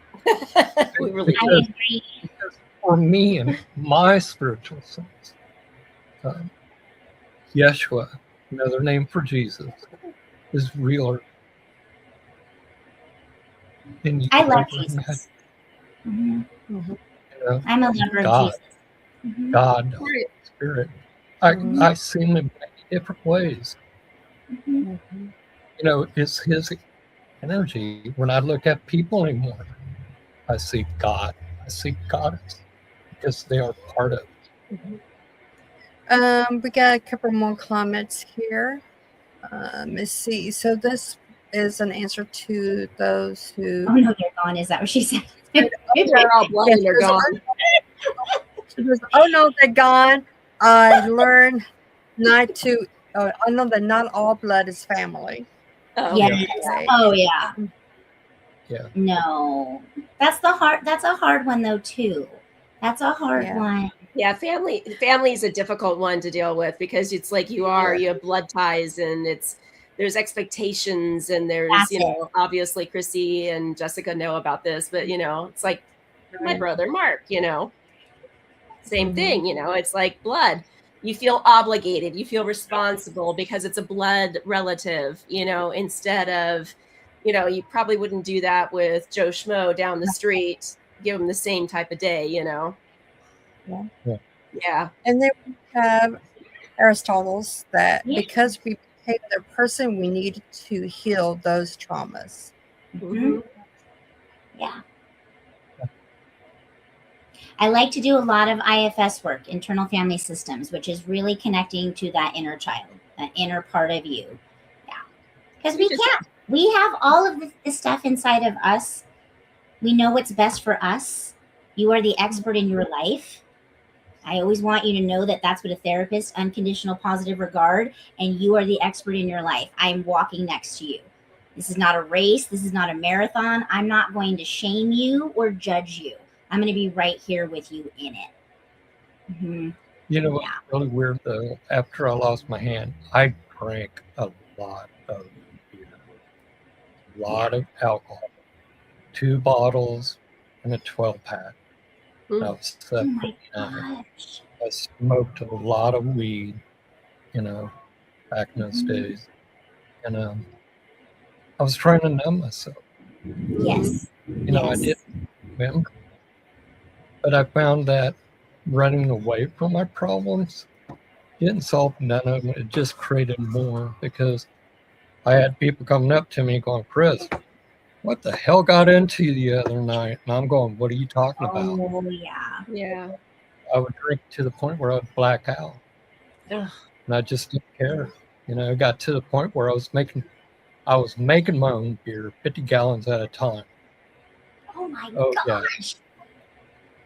S2: We really
S3: I
S2: do.
S3: agree.
S4: Because for me and my spiritual sense, um, Yeshua, another name for Jesus, is realer than you
S3: I love
S4: ever imagined.
S3: Jesus. Mhm.
S1: Mhm.
S4: You know,
S3: I'm a
S4: he's
S3: lover of
S4: God,
S3: Jesus. Mhm.
S4: God, the Holy
S2: Right.
S4: Spirit.
S1: Mhm.
S4: I see him in many different ways.
S3: Mhm.
S1: Mhm.
S4: You know, it's his energy. When I look at people anymore, I see God. I see Goddess because they are part of it.
S1: Mhm. We got a couple more comments here. Let's see. So this is an answer to those who.
S3: Oh no, they're gone. Is that what she said?
S2: They're all blood
S1: Yes,
S2: and they're
S1: there's
S2: gone.
S1: oh no, they're gone. I learned not to. I know that not all blood is family.
S2: Oh,
S3: Yes.
S1: Okay.
S3: Oh yeah.
S4: Yeah.
S3: No. That's a hard one though too. That's a hard
S1: Yeah.
S3: one.
S2: yeah. Family is a difficult one to deal with because it's like you have blood ties and there's expectations and there's,
S3: That's it.
S2: obviously Chrissy and Jessica know about this, but it's like my
S1: Right.
S2: brother Mark, same
S1: Mhm.
S2: thing, it's like blood. You feel obligated, you feel responsible because it's a blood relative, instead of, you probably wouldn't do that with Joe Schmo down the street, give him the same type of day.
S1: Yeah.
S4: Yeah.
S2: Yeah.
S1: And then we have Aristotle's that
S3: Yeah.
S1: because we became their person, we need to heal those traumas.
S2: Mhm.
S3: Yeah. I like to do a lot of IFS work, internal family systems, which is really connecting to that inner child, that inner part of you. Yeah. Because we can't. We have all of this stuff inside of us. We know what's best for us. You are the expert in your life. I always want you to know that that's what a therapist, unconditional positive regard, and you are the expert in your life. I'm walking next to you. This is not a race. This is not a marathon. I'm not going to shame you or judge you. I'm going to be right here with you in it. Mm-hmm.
S4: You know what's
S3: Yeah.
S4: really weird though? After I lost my hand, I drank a lot of beer, a lot of alcohol, 2 bottles and a 12-pack. I was
S3: Oh my
S4: 79.
S3: gosh.
S4: I smoked a lot of weed, back in those
S3: Mhm.
S4: days. And I was trying to numb myself.
S3: Yes.
S4: I
S3: Yes.
S4: didn't remember. But I found that running away from my problems didn't solve none of them. It just created more because I had people coming up to me going, Chris, what the hell got into you the other night? And I'm going, what are you talking about?
S3: Oh yeah.
S2: Yeah.
S4: I would drink to the point where I would black out.
S2: Ugh.
S4: And I just didn't care. It got to the point where I was making my own beer, 50 gallons at a time.
S3: Oh my
S4: Oh yeah.
S3: gosh.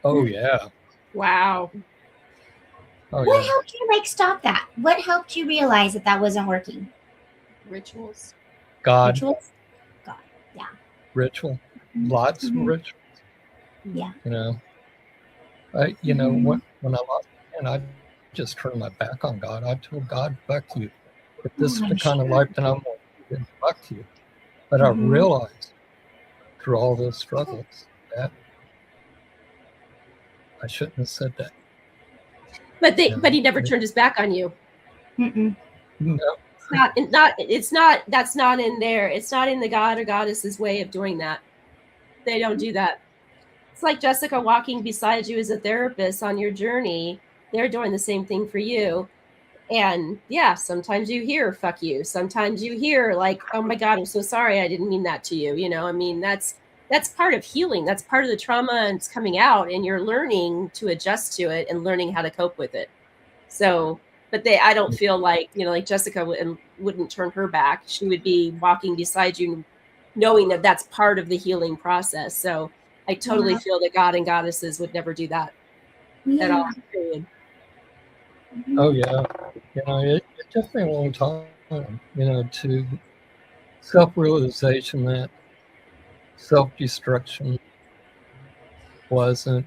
S4: Oh yeah.
S2: Wow.
S4: Oh
S3: What
S4: yeah.
S3: helped you stop that? What helped you realize that wasn't working?
S2: Rituals.
S4: God,
S3: Rituals? God. Yeah.
S4: ritual, lots of
S3: Mhm.
S4: rituals.
S3: Yeah.
S4: You know,
S3: Mhm.
S4: when I lost, and I just turned my back on God. I told God, "Fuck you. If
S3: Oh,
S4: this is the
S3: I'm
S4: kind of
S3: sure.
S4: life that I'm going, then fuck you." But I
S3: Mhm.
S4: realized through all those struggles that I shouldn't have said that. You
S2: But
S4: know,
S2: he never turned his back on you.
S3: Mm-mm.
S4: no,
S2: It's not that's not in there. It's not in the god or goddess's way of doing that. They don't do that. It's like Jessica walking beside you as a therapist on your journey. They're doing the same thing for you. And yeah, sometimes you hear fuck you. Sometimes you hear like, oh my God, I'm so sorry. I didn't mean that to you. You know, I mean, that's part of healing. That's part of the trauma and it's coming out and you're learning to adjust to it and learning how to cope with it. So, but I don't feel like, you know, like Jessica wouldn't turn her back. She would be walking beside you, knowing that that's part of the healing process. So I totally
S3: Yeah.
S2: feel that God and goddesses would never do that at all.
S3: Yeah.
S2: Period.
S3: Mhm.
S4: oh yeah, you know, it took me a long time, you know, to self-realization that self-destruction wasn't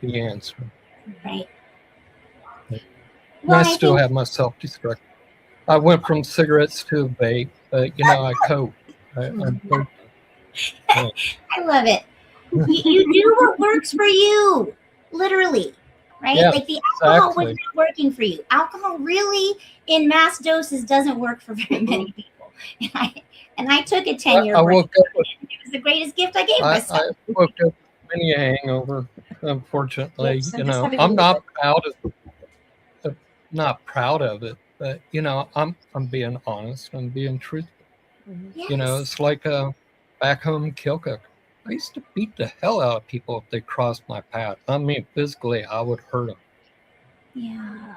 S4: the answer.
S3: Right.
S4: And
S3: Well,
S4: I
S3: I
S4: still
S3: think
S4: have my self-destruction. I went from cigarettes to a vape, but you know, I cope. I'm coping. Yeah.
S3: I love it. You do what works for you, literally, right?
S4: Yeah,
S3: Like the alcohol was
S4: exactly.
S3: not working for you. Alcohol really, in mass doses, doesn't work for very
S4: Mhm.
S3: many people. And I took a
S4: I,
S3: 10-year
S4: I
S3: break.
S4: woke up with
S3: It was the greatest gift I gave
S4: I
S3: myself.
S4: woke up with many a hangover.
S2: Yep.
S4: Unfortunately,
S2: So
S4: you
S2: just
S4: know,
S2: having a
S4: I'm
S2: little bit.
S4: not proud of it, but you know, I'm being honest. I'm being truthful.
S2: Mhm.
S4: You know,
S3: Yes.
S4: it's like back home in Kilcook. I used to beat the hell out of people if they crossed my path. I mean, physically, I would hurt them.
S3: Yeah.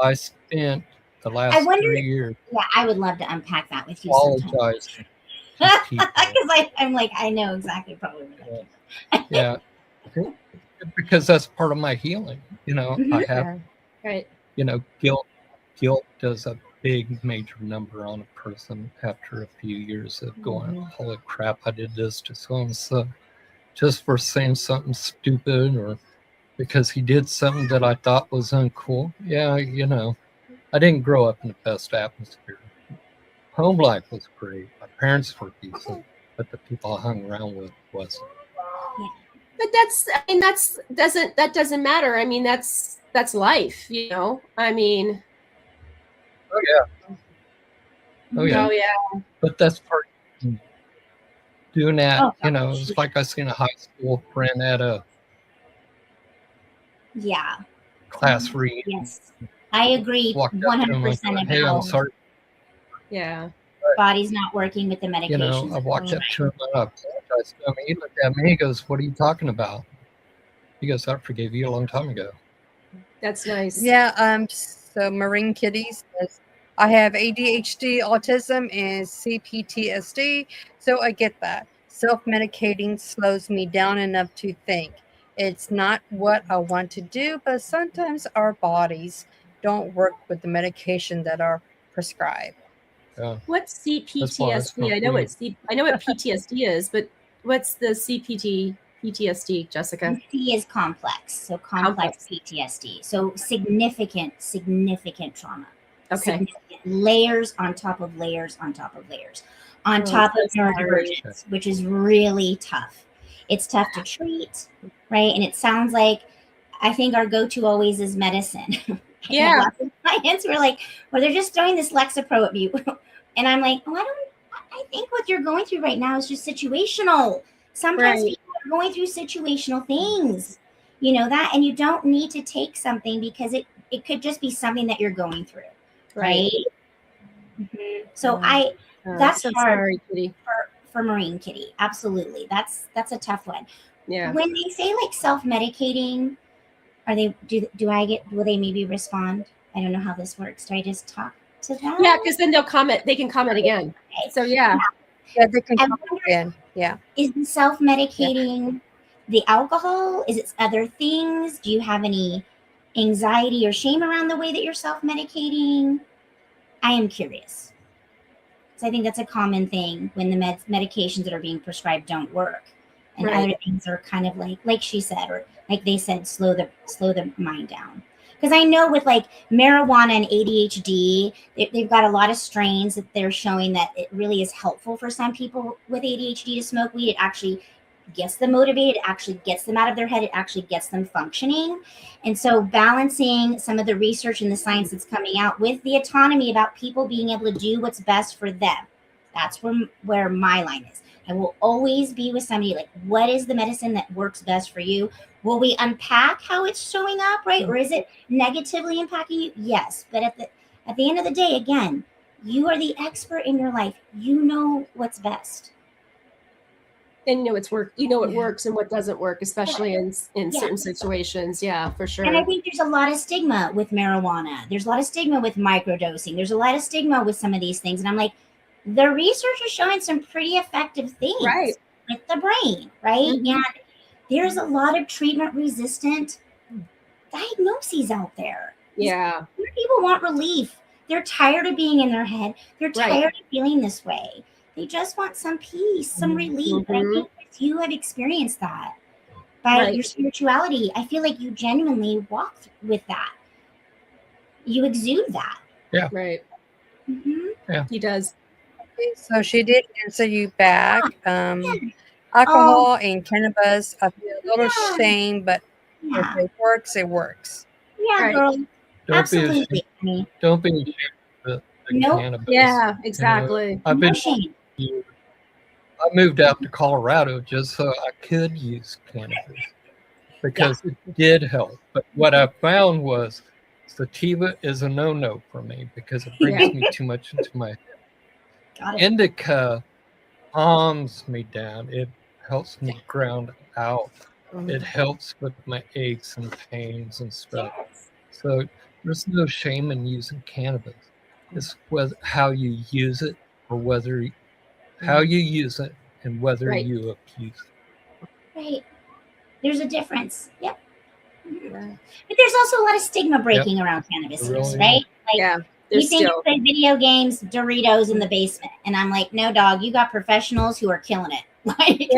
S4: I spent the
S3: I
S4: last
S3: wonder.
S4: 3 years
S3: Yeah, I would love to unpack that with you sometime.
S4: apologizing to people.
S3: Because I'm like, I know exactly probably what I
S4: Yeah,
S3: can.
S4: yeah, because that's part of my healing. You know, I
S3: Mhm.
S4: have,
S2: Yeah. Right.
S4: you know, guilt does a big major number on a person after a few years of going,
S2: Mhm.
S4: holy crap, I did this to so and so just for saying something stupid or because he did something that I thought was uncool. Yeah, you know, I didn't grow up in the best atmosphere. Home life was great. My parents were decent, but the people I hung around with wasn't.
S3: Yeah.
S2: But I mean, that doesn't matter. I mean, that's life, you know? I mean,
S4: Oh yeah, oh yeah.
S2: oh yeah.
S4: But that's part of doing that.
S3: Oh
S4: You know,
S3: gosh.
S4: it's like I seen a high school friend at a
S3: Yeah.
S4: class reunion.
S3: Yes. I agree
S4: Walked up to him and
S3: 100%
S4: said, "Hey, I'm
S3: about
S4: sorry."
S2: Yeah.
S3: bodies not working with the
S4: You know,
S3: medications.
S4: I walked
S2: Oh,
S4: up to him and I apologized to him. He looked at me. He goes, "What are you talking about?" He goes, "I forgave you a long time ago."
S2: that's nice.
S1: Yeah, so Marine Kitty says, I have ADHD, autism, and CPTSD, so I get that. Self medicating slows me down enough to think. It's not what I want to do, but sometimes our bodies don't work with the medication that are prescribed.
S4: Yeah,
S2: What's
S4: that's why I
S2: CPTSD?
S4: smoke weed.
S2: I know what PTSD is, but what's the PTSD, Jessica?
S3: PC is complex, so complex
S2: Complex.
S3: PTSD. So significant trauma.
S2: Okay.
S3: Significant layers on top of layers on top of layers, on
S2: Oh,
S3: top
S2: I'm
S3: of
S2: so sorry.
S3: neurodivergence, which is really tough. It's tough to treat, right? And it sounds like I think our go-to always is medicine. I have
S2: Yeah.
S3: lots of clients who are like, well, they're just throwing this Lexapro at me. And I'm like, oh, I think what you're going through right now is just situational. Sometimes
S2: Right.
S3: people are going through situational things, you know that, and you don't need to take something because it could just be something that you're going through,
S2: Right.
S3: right? Mhm. So
S2: Oh, I'm
S3: that's
S2: so
S3: hard
S2: sorry, Kitty.
S3: for Marine Kitty. Absolutely. That's a tough one.
S2: Yeah.
S3: When they say like self-medicating, are they will they maybe respond? I don't know how this works. Do I just talk to them?
S2: Yeah, because then they'll comment. They can comment again.
S3: Okay.
S2: So yeah.
S1: Yeah, they can
S3: I
S1: come
S3: wonder,
S1: in. Yeah.
S3: is the self-medicating the alcohol? Is it other things? Do you have any anxiety or shame around the way that you're self-medicating? I am curious. So I think that's a common thing when the medications that are being prescribed don't work. And
S2: Right.
S3: other things are kind of like she said, or like they said, slow the mind down. Because I know with like marijuana and ADHD, they've got a lot of strains that they're showing that it really is helpful for some people with ADHD to smoke weed. It actually gets them motivated, it actually gets them out of their head, it actually gets them functioning. And so balancing some of the research and the science that's coming out with the autonomy about people being able to do what's best for them. That's where my line is. I will always be with somebody like, what is the medicine that works best for you? Will we unpack how it's showing up, right? Or is it negatively impacting you? Yes. But at the end of the day, again, you are the expert in your life. You know what's best.
S2: And you know what works and what doesn't work, especially in certain situations. Yeah, for sure.
S3: And I think there's a lot of stigma with marijuana. There's a lot of stigma with microdosing. There's a lot of stigma with some of these things. And I'm like, the research is showing some pretty effective things with the brain, right?
S2: Mm-hmm.
S3: And there's a lot of treatment resistant diagnoses out there.
S2: Yeah.
S3: People want relief. They're tired of being in their head. They're tired of feeling this way. They just want some peace, some relief. And I think that you have experienced that by your spirituality. I feel like you genuinely walk with that. You exude that.
S4: Yeah.
S2: Right.
S3: Mm-hmm.
S4: Yeah.
S2: He does.
S1: So she did answer you back. Alcohol and cannabis, I feel a little shame, but if it works, it works.
S3: Yeah, girl.
S4: Absolutely. Don't be ashamed of the cannabis.
S2: Yeah, exactly.
S4: I've been. I moved out to Colorado just so I could use cannabis because it did help. But what I found was sativa is a no-no for me because it brings me too much into my head. Indica calms me down. It helps me ground out. It helps with my aches and pains and stuff. So there's no shame in using cannabis. It's how you use it or how you use it and whether you abuse it.
S3: Right. There's a difference. Yep. But there's also a lot of stigma breaking around cannabis use, right? Like, you think you play video games, Doritos in the basement. And I'm like, no, dog, you got professionals who are killing it. Like,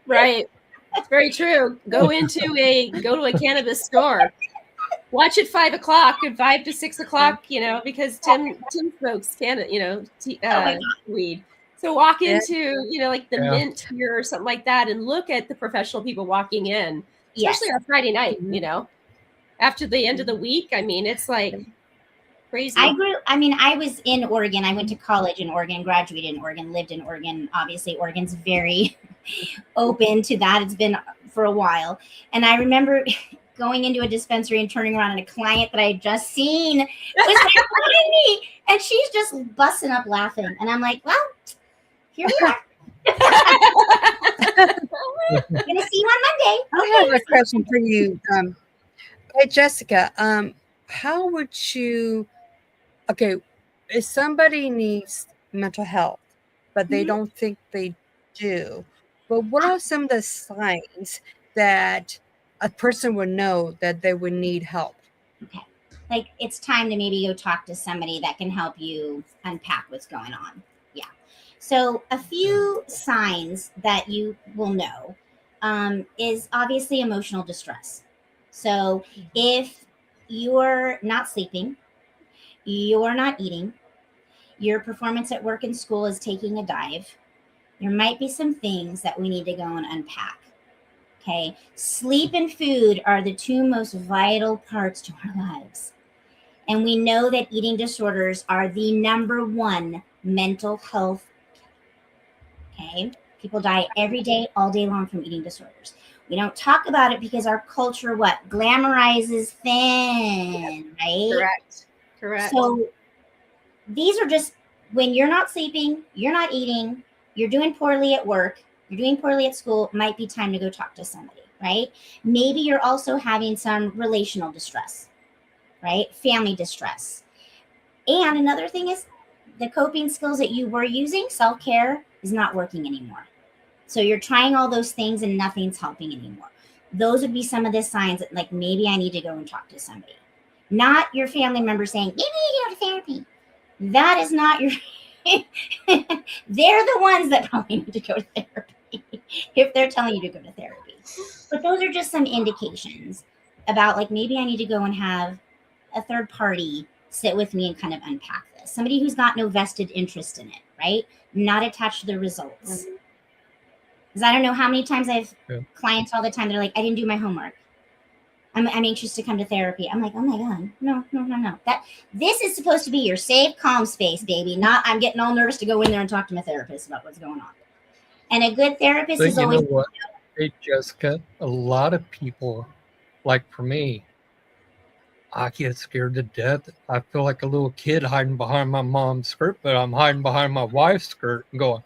S2: right. That's very true. Go to a cannabis store. Watch at 5 o'clock and 5 to 6 o'clock, because Tim smokes weed. So walk into, like the Mint here or something like that and look at the professional people walking in, especially on Friday night, after the end of the week. I mean, it's like crazy.
S3: I was in Oregon. I went to college in Oregon, graduated in Oregon, lived in Oregon. Obviously, Oregon's very open to that. It's been for a while. And I remember going into a dispensary and turning around and a client that I had just seen was behind me. And she's just busting up laughing. And I'm like, well, here we are. Gonna see you on Monday.
S1: I have a question for you. Hey, Jessica, how would you, if somebody needs mental health, but they don't think they do, but what are some of the signs that a person would know that they would need help?
S3: Okay. Like it's time to maybe go talk to somebody that can help you unpack what's going on. Yeah. So a few signs that you will know is obviously emotional distress. So if you're not sleeping, you're not eating, your performance at work and school is taking a dive, there might be some things that we need to go and unpack. Okay. Sleep and food are the two most vital parts to our lives. And we know that eating disorders are the number one mental health. Okay. People die every day, all day long from eating disorders. We don't talk about it because our culture, glamorizes thin, right?
S2: Correct.
S3: So these are just when you're not sleeping, you're not eating, you're doing poorly at work, you're doing poorly at school, might be time to go talk to somebody, right? Maybe you're also having some relational distress, right? Family distress. And another thing is the coping skills that you were using, self-care, is not working anymore. So you're trying all those things and nothing's helping anymore. Those would be some of the signs that like, maybe I need to go and talk to somebody. Not your family member saying, maybe you need to go to therapy. That is not your, they're the ones that probably need to go to therapy if they're telling you to go to therapy. But those are just some indications about like maybe I need to go and have a third party sit with me and kind of unpack this. Somebody who's got no vested interest in it, right? Not attached to the results. Because I don't know how many times I've clients all the time. They're like, I didn't do my homework. I'm anxious to come to therapy. I'm like, oh my God, no. This is supposed to be your safe, calm space, baby. Not I'm getting all nervous to go in there and talk to my therapist about what's going on. And a good therapist
S4: But
S3: is
S4: you
S3: always.
S4: know what? Hey, Jessica, a lot of people, like for me, I get scared to death. I feel like a little kid hiding behind my mom's skirt, but I'm hiding behind my wife's skirt and going,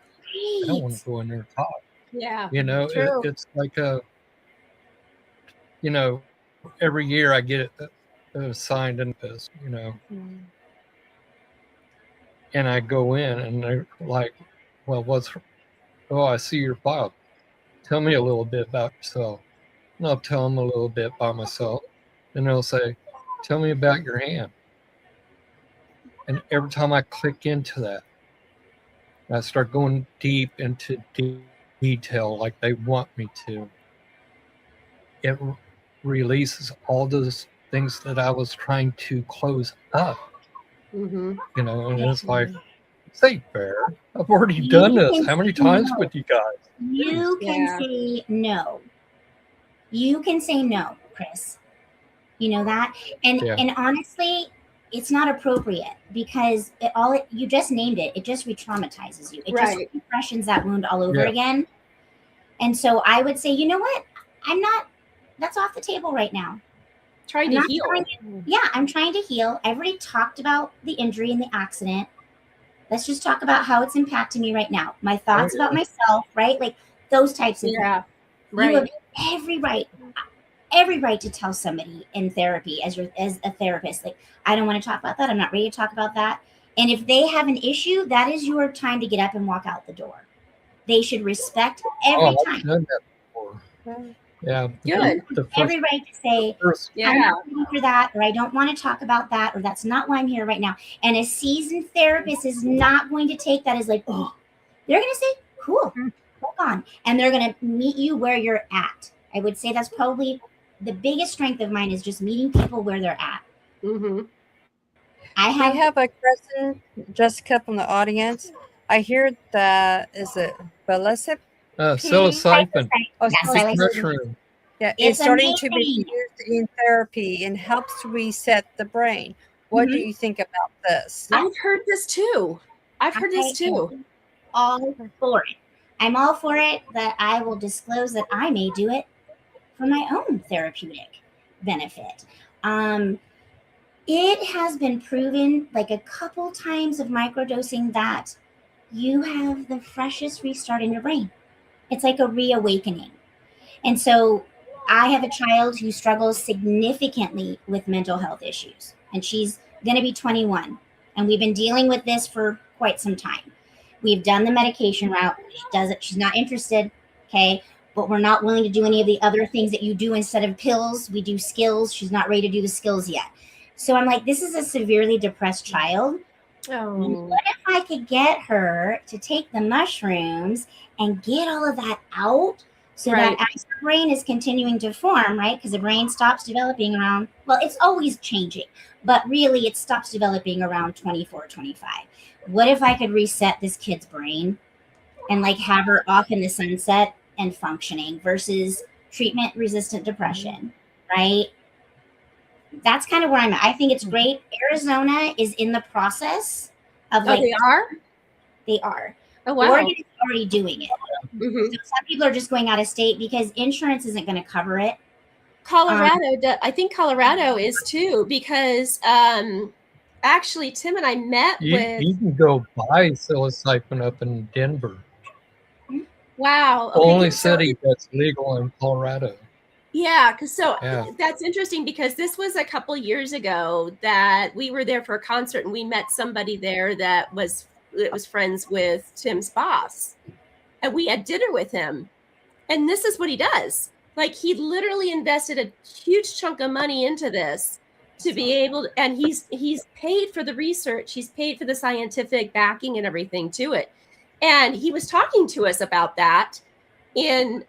S4: I don't want to go in there and talk.
S2: Yeah.
S4: You know,
S2: True.
S4: it's like every year I get assigned in this, and I go in and they're like, well, I see your file. Tell me a little bit about yourself. And I'll tell them a little bit about myself. And they'll say, tell me about your hand. And every time I click into that, I start going deep into detail like they want me to. It releases all those things that I was trying to close up.
S2: Mm-hmm.
S4: And it's like, it's ain't fair. I've already done this. How many times with you guys?
S3: You can say no. You can say no, Chris. You know that? And honestly, it's not appropriate because you just named it. It just re-traumatizes you. It just refreshes that wound all over again. And so I would say, you know what? That's off the table right now.
S2: Trying to heal.
S3: I'm trying to heal. I've already talked about the injury and the accident. Let's just talk about how it's impacting me right now. My thoughts about myself, right? Like those types of things. Right. You have every right to tell somebody in therapy as a therapist, like, I don't want to talk about that. I'm not ready to talk about that. And if they have an issue, that is your time to get up and walk out the door. They should respect every time.
S4: I've done that before. Yeah.
S2: Good.
S3: Every right to say, I'm not ready for that, or I don't want to talk about that, or that's not why I'm here right now. And a seasoned therapist is not going to take that as like, oh, they're going to say, cool, hold on. And they're going to meet you where you're at. I would say that's probably the biggest strength of mine is just meeting people where they're at.
S2: Mm-hmm.
S1: I have a question, Jessica, from the audience. I hear that, is it psilocybin?
S4: Psilocybin.
S1: Mushroom. Yeah, it's starting to be used in therapy and helps reset the brain. What do you think about this?
S2: I've heard this too. All
S3: for it. I'm all for it, but I will disclose that I may do it for my own therapeutic benefit. It has been proven like a couple times of microdosing that you have the freshest restart in your brain. It's like a reawakening. And so I have a child who struggles significantly with mental health issues, and she's going to be 21. And we've been dealing with this for quite some time. We've done the medication route. She does it. She's not interested. Okay. But we're not willing to do any of the other things that you do instead of pills. We do skills. She's not ready to do the skills yet. So I'm like, this is a severely depressed child. What if I could get her to take the mushrooms and get all of that out so that as the brain is continuing to form, right? Because the brain stops developing around, well, it's always changing, but really it stops developing around 24, 25. What if I could reset this kid's brain and like have her off in the sunset and functioning versus treatment-resistant depression, right? That's kind of where I'm at. I think it's great. Arizona is in the process of like.
S2: They are?
S3: They are.
S2: Oh, wow.
S3: Oregon is already doing it. So some people are just going out of state because insurance isn't going to cover it.
S2: Colorado, I think Colorado is too, because actually Tim and I met with.
S4: You can go buy psilocybin up in Denver.
S2: Wow.
S4: Okay, only city that's legal in Colorado.
S2: Yeah, that's interesting because this was a couple years ago that we were there for a concert and we met somebody there that was friends with Tim's boss. And we had dinner with him. And this is what he does. Like he literally invested a huge chunk of money into this to be able to, and he's paid for the research, he's paid for the scientific backing and everything to it. And he was talking to us about that and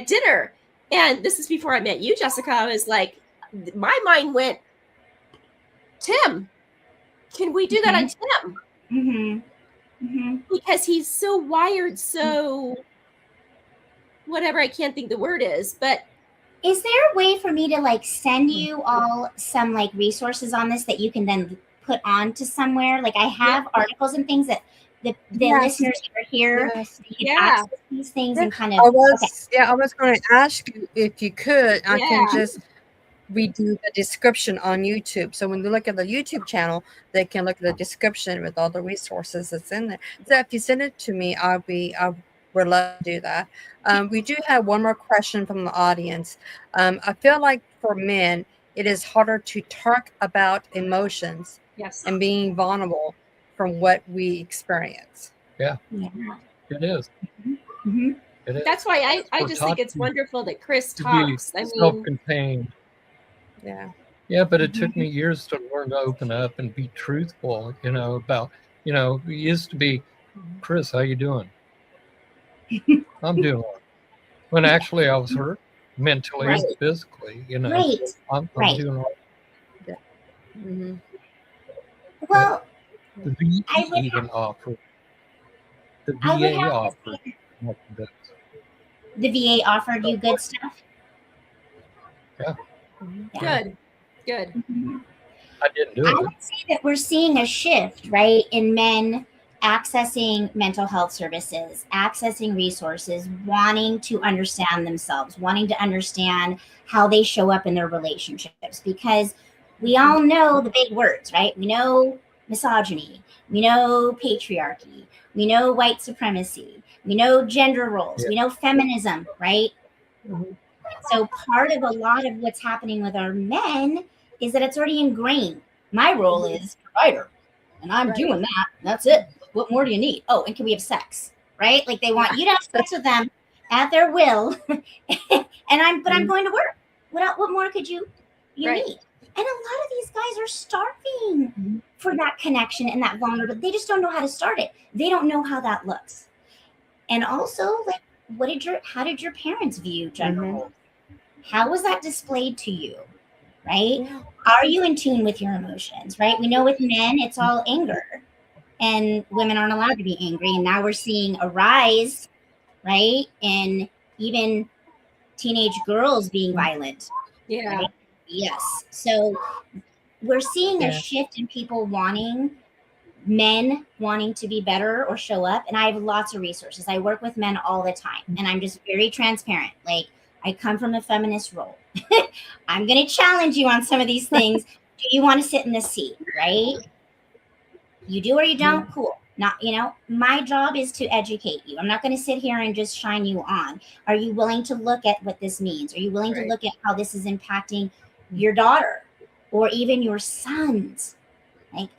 S2: at dinner. And this is before I met you, Jessica. I was like, my mind went, Tim, can we do that on Tim?
S3: Mm-hmm. Mm-hmm.
S2: Because he's so wired, so whatever, I can't think the word is, but
S3: is there a way for me to like send you all some like resources on this that you can then put on to somewhere? Like I have articles and things that the listeners who are here,
S1: Yes.
S3: you can access these things and kind of
S1: I was going to ask you if you could. I can
S2: Yeah.
S1: just redo the description on YouTube. So when you look at the YouTube channel, they can look at the description with all the resources that's in there. So if you send it to me, I would love to do that. We do have one more question from the audience. I feel like for men, it is harder to talk about emotions
S2: yes.
S1: and being vulnerable from what we experience.
S3: yeah.
S4: It is.
S3: Mm-hmm.
S4: It is.
S2: That's why I
S4: We're
S2: just think
S4: taught
S2: it's wonderful that Chris
S4: to
S2: talks.
S4: be
S2: I mean,
S4: self-contained.
S1: Yeah.
S4: Yeah, but it took me years to learn to open up and be truthful, about, it used to be, Chris, how you doing? I'm doing well. When actually I was hurt mentally,
S3: Right.
S4: physically,
S3: Right.
S4: I'm
S3: Right.
S4: doing all
S1: Mm-hmm.
S3: Well,
S4: the VA
S3: I would
S4: even offered. The
S3: I would
S4: VA
S3: have to
S4: offered.
S3: say the VA offered you good stuff.
S4: Yeah.
S3: Yeah.
S2: good.
S3: Mhm.
S4: I didn't do
S3: I
S4: it.
S3: would say that we're seeing a shift, right, in men accessing mental health services, accessing resources, wanting to understand themselves, wanting to understand how they show up in their relationships. Because we all know the big words, right? We know misogyny, we know patriarchy, we know white supremacy, we know gender roles, we know feminism, right?
S1: Mm-hmm.
S3: So part of a lot of what's happening with our men is that it's already ingrained. My role is provider, and I'm doing that. That's it. What more do you need? Oh, and can we have sex? Right? Like they want you to have sex with them at their will, and I'm going to work. What more could you need? And a lot of these guys are starving for that connection and that vulnerability. They just don't know how to start it. They don't know how that looks. And also, like, how did your parents view gender roles? How was that displayed to you? Right? Yeah. Are you in tune with your emotions? Right? We know with men, it's all anger, and women aren't allowed to be angry. And now we're seeing a rise, right, in even teenage girls being violent.
S2: Yeah.
S3: Right? Yes. So we're seeing a shift in men wanting to be better or show up. And I have lots of resources. I work with men all the time, and I'm just very transparent. Like, I come from a feminist role. I'm going to challenge you on some of these things. Do you want to sit in this seat? Right? You do or you don't? Cool. Not, my job is to educate you. I'm not going to sit here and just shine you on. Are you willing to look at what this means? Are you willing to look at how this is impacting your daughter or even your sons? Like,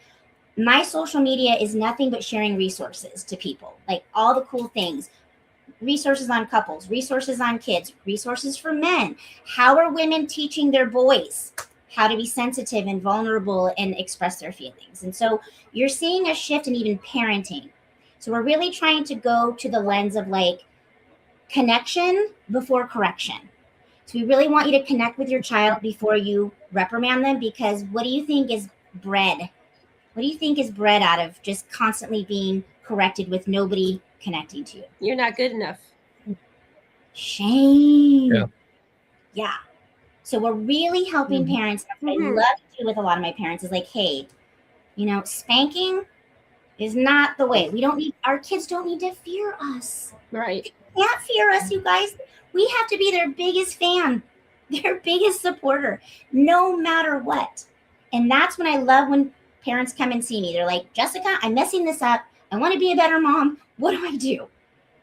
S3: my social media is nothing but sharing resources to people, like all the cool things. Resources on couples, resources on kids, resources for men. How are women teaching their boys how to be sensitive and vulnerable and express their feelings? And so you're seeing a shift in even parenting. So we're really trying to go to the lens of like connection before correction. So we really want you to connect with your child before you reprimand them, because what do you think is bred? What do you think is bred out of just constantly being corrected with nobody connecting to you?
S2: You're not good enough.
S3: Shame. Yeah. So we're really helping parents. What I love to do with a lot of my parents is like, hey, spanking is not the way. Our kids don't need to fear us.
S2: Right.
S3: They can't fear us, you guys. We have to be their biggest fan, their biggest supporter, no matter what. And that's when I love when parents come and see me. They're like, Jessica, I'm messing this up. I want to be a better mom. What do I do?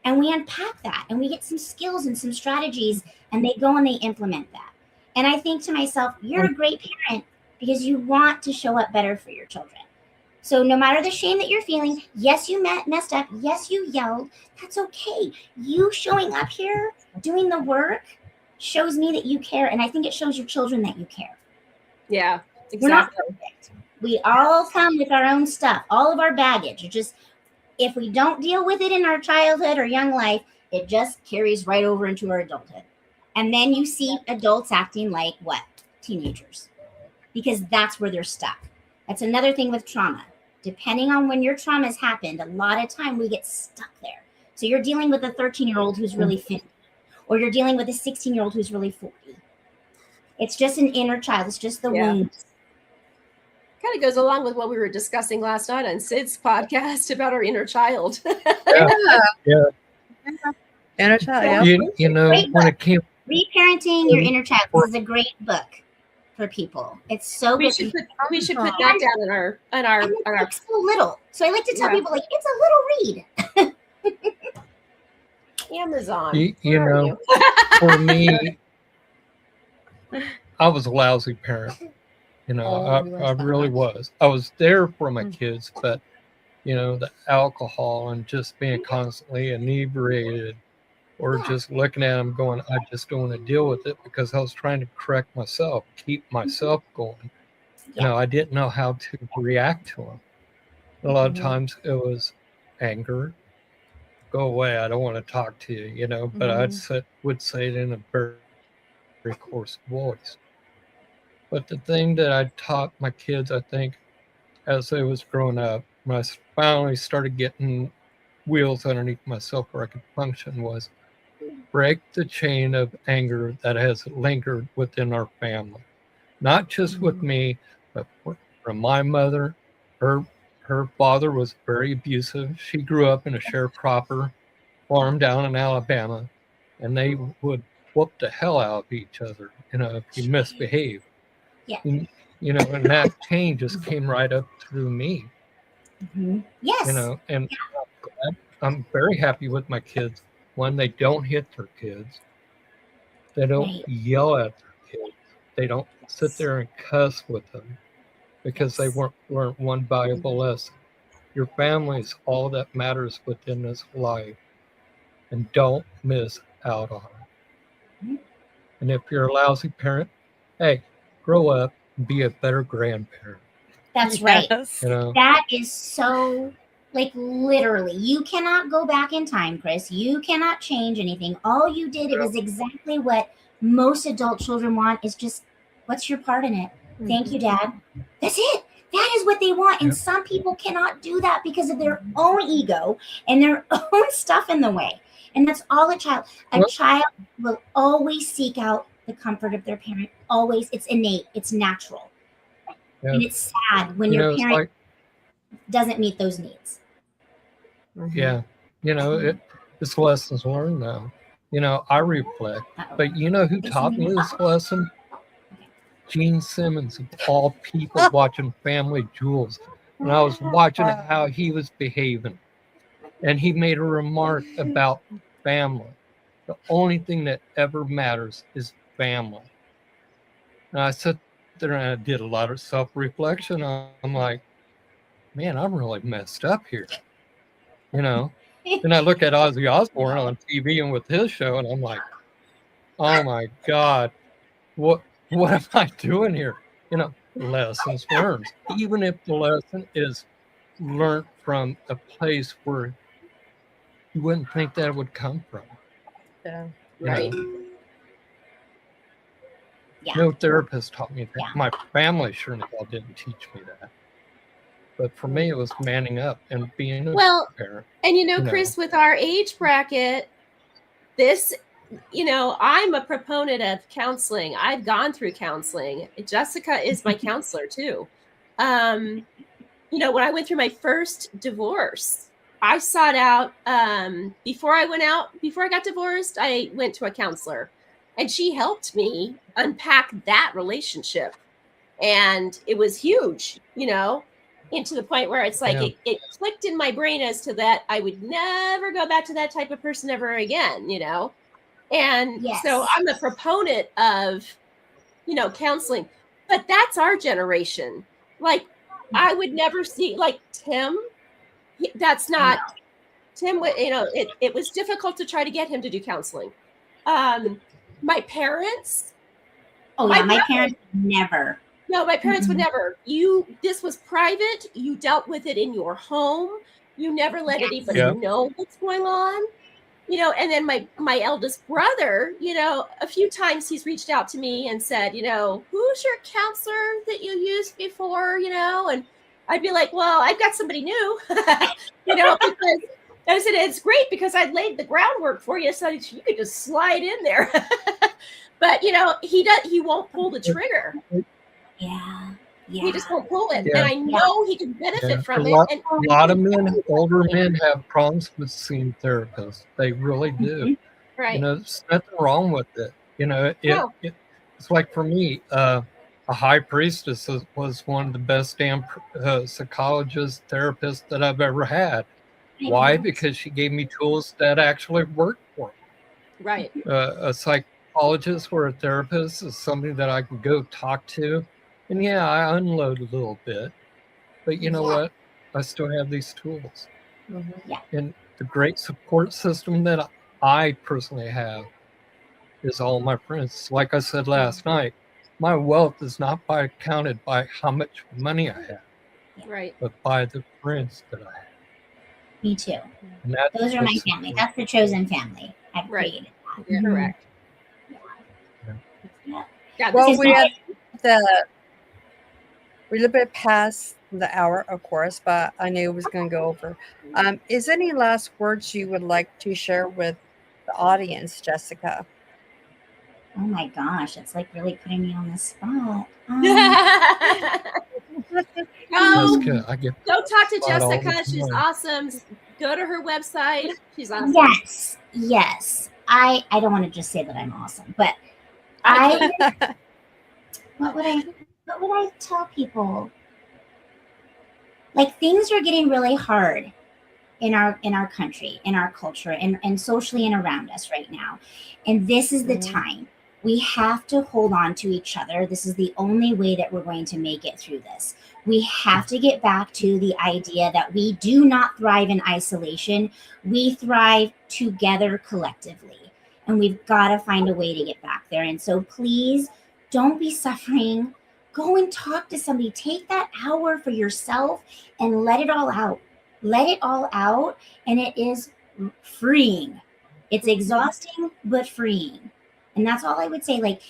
S3: And we unpack that and we get some skills and some strategies, and they go and they implement that. And I think to myself, you're a great parent because you want to show up better for your children. So no matter the shame that you're feeling, yes, you messed up. Yes, you yelled. That's okay. You showing up here, doing the work shows me that you care. And I think it shows your children that you care.
S2: Yeah, exactly.
S3: We're not perfect. We all come with our own stuff, all of our baggage. It's just, if we don't deal with it in our childhood or young life, It just carries right over into our adulthood. And then you see adults acting like what? Teenagers. Because that's where they're stuck. That's another thing with trauma. Depending on when your trauma has happened, a lot of time we get stuck there. So you're dealing with a 13-year-old who's really 50, or you're dealing with a 16-year-old who's really 40. It's just an inner child. It's just the wounds.
S2: Kind of goes along with what we were discussing last night on Sid's podcast about our inner child.
S4: Yeah.
S1: Inner child. Yeah.
S4: You know, when it came,
S3: Reparenting your inner child. This is a great book for people. It's so
S2: we
S3: good.
S2: should put that down in our
S3: It's so little. So I like to tell people, like, it's a little read.
S2: Amazon.
S4: you know, for me, I was a lousy parent. You know, I really was. I was there for my kids, but you know, the alcohol and just being constantly inebriated, or just looking at them going, I just don't want to deal with it, because I was trying to correct myself, keep myself going. You know, I didn't know how to react to them. A lot of times it was anger, go away, I don't want to talk to you, you know, but would say it in a very, very coarse voice. But the thing that I taught my kids, I think, as they was growing up, when I finally started getting wheels underneath myself where I could function, was break the chain of anger that has lingered within our family. Not just with me, but from my mother. Her father was very abusive. She grew up in a sharecropper farm down in Alabama, and they would whoop the hell out of each other, you know, if you misbehave.
S3: Yeah.
S4: And, you know, and that chain just came right up through me.
S3: Yes.
S4: You know, and I'm very happy with my kids. One, they don't hit their kids. They don't yell at their kids. They don't sit there and cuss with them, because they weren't one valuable lesson. Your family is all that matters within this life, and don't miss out on it. And if you're a lousy parent, hey, grow up and be a better grandparent.
S3: That's right.
S4: You know?
S3: That is so, like, literally, you cannot go back in time, Chris. You cannot change anything. All you did, it was exactly what most adult children want, is just, what's your part in it? Thank you, Dad. That's it. That is what they want. And some people cannot do that because of their own ego and their own stuff in the way. And that's all a child. A child will always seek out the comfort of their parent. Always. It's innate. It's natural.
S4: Yeah.
S3: And it's sad when your parent doesn't meet those needs.
S4: Yeah. You know, it's lessons learned now. You know, I reflect. But you know who taught me this lesson? Gene Simmons, of all people, watching Family Jewels. And I was watching how he was behaving. And he made a remark about family. The only thing that ever matters is family. And I sat there and I did a lot of self-reflection. I'm like, man, I'm really messed up here. You know? Then I look at Ozzy Osbourne on TV and with his show, and I'm like, oh my God, what am I doing here? You know, lessons learned. Even if the lesson is learned from a place where you wouldn't think that would come from.
S1: Yeah.
S2: Right.
S4: No therapist taught me that. My family sure enough didn't teach me that. But for me, it was manning up and being a parent.
S2: And you know, Chris, with our age bracket, this, you know, I'm a proponent of counseling. I've gone through counseling. Jessica is my counselor too. You know, when I went through my first divorce, I sought out, before I got divorced, I went to a counselor, and she helped me unpack that relationship. And it was huge, you know, and to the point where it's like, it clicked in my brain as to that I would never go back to that type of person ever again, you know? And so I'm a proponent of, you know, counseling, but that's our generation. Like, I would never see, like, Tim, that's not, Tim, you know, it was difficult to try to get him to do counseling. My parents.
S3: My parents never.
S2: No, my parents would never. This was private. You dealt with it in your home. You never let anybody know what's going on. and then my eldest brother, a few times he's reached out to me and said, who's your counselor that you used before, and I'd be like, well, I've got somebody new, because I said, it's great because I laid the groundwork for you so you could just slide in there. But, he won't pull the trigger.
S3: Yeah.
S2: He just won't pull it.
S4: Yeah.
S2: And I know he can benefit from it. And
S4: A lot of men, older men, have problems with seeing therapists. They really do.
S2: right.
S4: There's nothing wrong with it.
S2: No.
S4: It's like for me, a high priestess was one of the best damn psychologists, therapists that I've ever had. Why? Because she gave me tools that actually worked for me.
S2: Right.
S4: A psychologist or a therapist is somebody that I can go talk to. And yeah, I unload a little bit. But you know what? I still have these tools.
S1: Mhm.
S3: Yeah.
S4: And the great support system that I personally have is all my friends. Like I said last night, my wealth is not counted by how much money I have,
S2: Right.
S4: but by the friends that I have.
S3: Me too.
S4: And that's
S3: Those are my family. That's the chosen family. I've
S2: Right.
S3: created that.
S2: Yeah, correct.
S3: Yeah.
S2: Yeah,
S1: Well,
S2: this is
S1: we
S2: why-
S1: have we're a little bit past the hour, of course, but I knew it was going to go over. Is any last words you would like to share with the audience, Jessica?
S3: Oh my gosh, it's like really putting me on the spot.
S2: Go,
S4: Jessica, I get
S2: go talk to
S4: Spot all the
S2: Jessica. She's
S4: time.
S2: awesome. Go to her website. She's awesome.
S3: Yes. I don't want to just say that I'm awesome, but what would I tell people? Like, things are getting really hard in our country, in our culture, and socially and around us right now. And this is the time. We have to hold on to each other. This is the only way that we're going to make it through this. We have to get back to the idea that we do not thrive in isolation. We thrive together collectively. And we've got to find a way to get back there. And so please don't be suffering. Go and talk to somebody. Take that hour for yourself and let it all out. Let it all out. And it is freeing. It's exhausting, but freeing. And that's all I would say. Like,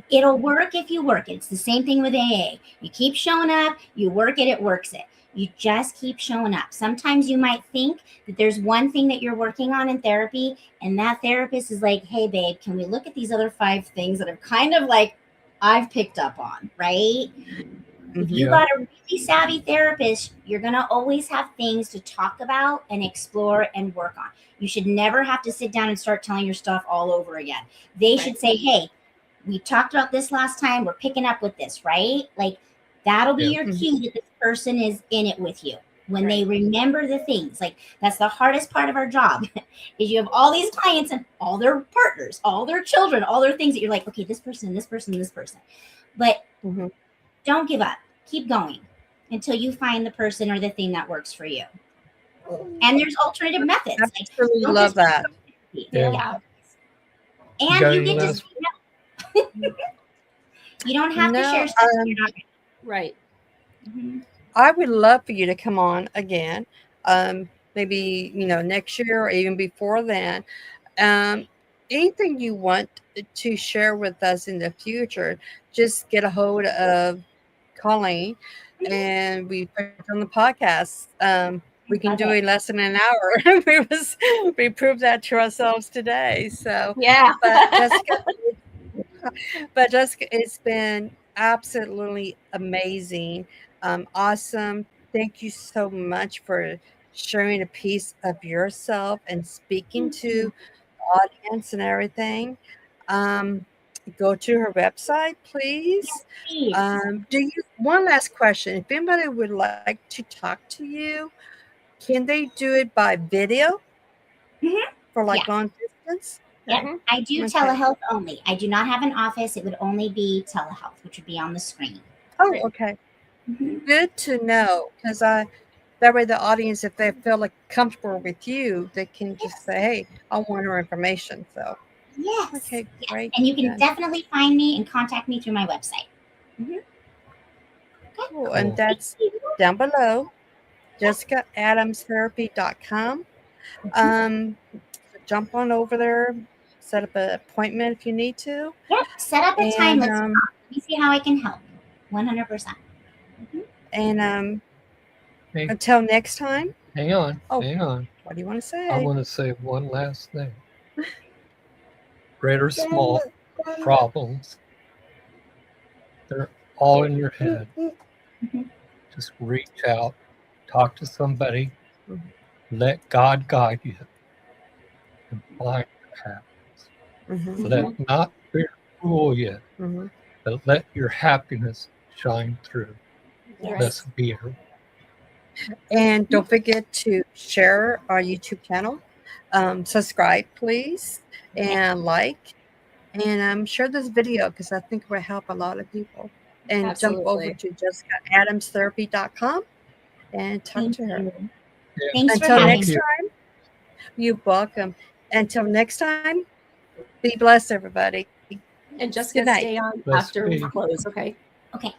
S3: it'll work if you work it. It's the same thing with AA. You keep showing up, you work it, it works it. You just keep showing up. Sometimes you might think that there's one thing that you're working on in therapy, and that therapist is like, hey, babe, can we look at these other 5 things that are kind of like I've picked up on, right? If you got a really savvy therapist, you're going to always have things to talk about and explore and work on. You should never have to sit down and start telling your stuff all over again. They should say, hey, we talked about this last time. We're picking up with this, right? Like, that'll be your cue that this person is in it with you. When they remember the things, like, that's the hardest part of our job is you have all these clients and all their partners, all their children, all their things that you're like, okay, this person, this person, this person. But don't give up. Keep going until you find the person or the thing that works for you. And there's alternative methods.
S1: I really love that.
S3: Yeah. And you get to say no. You don't have to share stuff you're not
S2: right.
S1: I would love for you to come on again. Maybe, next year or even before then. Anything you want to share with us in the future, just get a hold of Colleen and we put it on the podcast. We can do it in less than an hour. We proved that to ourselves today. So
S2: yeah.
S1: But Jessica, it's been absolutely amazing. Awesome. Thank you so much for sharing a piece of yourself and speaking to the audience and everything. Go to her website, please. One last question. If anybody would like to talk to you, can they do it by video for long distance?
S3: Yeah, I do telehealth only. I do not have an office. It would only be telehealth, which would be on the screen.
S1: Oh, okay. Good to know, because that way the audience, if they feel like comfortable with you, they can just say, hey, I want her information. So
S3: yes.
S1: Okay, great.
S3: And you can definitely find me and contact me through my website.
S1: Cool. And that's down below, JessicaAdamsTherapy.com. jump on over there, set up an appointment if you need to.
S3: Yep. Set up a time.
S1: And
S3: Let's talk. Let me see how I can help. 100%.
S4: Hey,
S1: Until next time,
S4: hang on.
S1: Oh.
S4: Hang on.
S1: what do you want to
S4: I
S1: say?
S4: want to say one last thing. Great or small problems, they're all in your head.
S3: Mhm.
S4: Just reach out, talk to somebody,
S1: Mhm.
S4: let God guide you, and find your happiness.
S1: Mhm,
S4: Let not fear rule you,
S1: mhm.
S4: but let your happiness shine through.
S3: Yes.
S4: Let's be here.
S1: And don't forget to share our YouTube channel, subscribe, please, and like, and share this video because I think it will help a lot of people. And jump over
S2: Absolutely.
S1: to jessicaadamstherapy.com and talk
S3: Thank
S1: to her.
S3: you.
S4: Yeah.
S3: Thanks for
S1: Until
S3: having
S1: next
S3: me.
S1: time, you're welcome. Until next time, be blessed, everybody.
S2: And just
S1: Good
S2: gonna
S1: night.
S2: stay on
S4: Let's
S2: after we
S4: be.
S2: close, okay?
S3: Okay.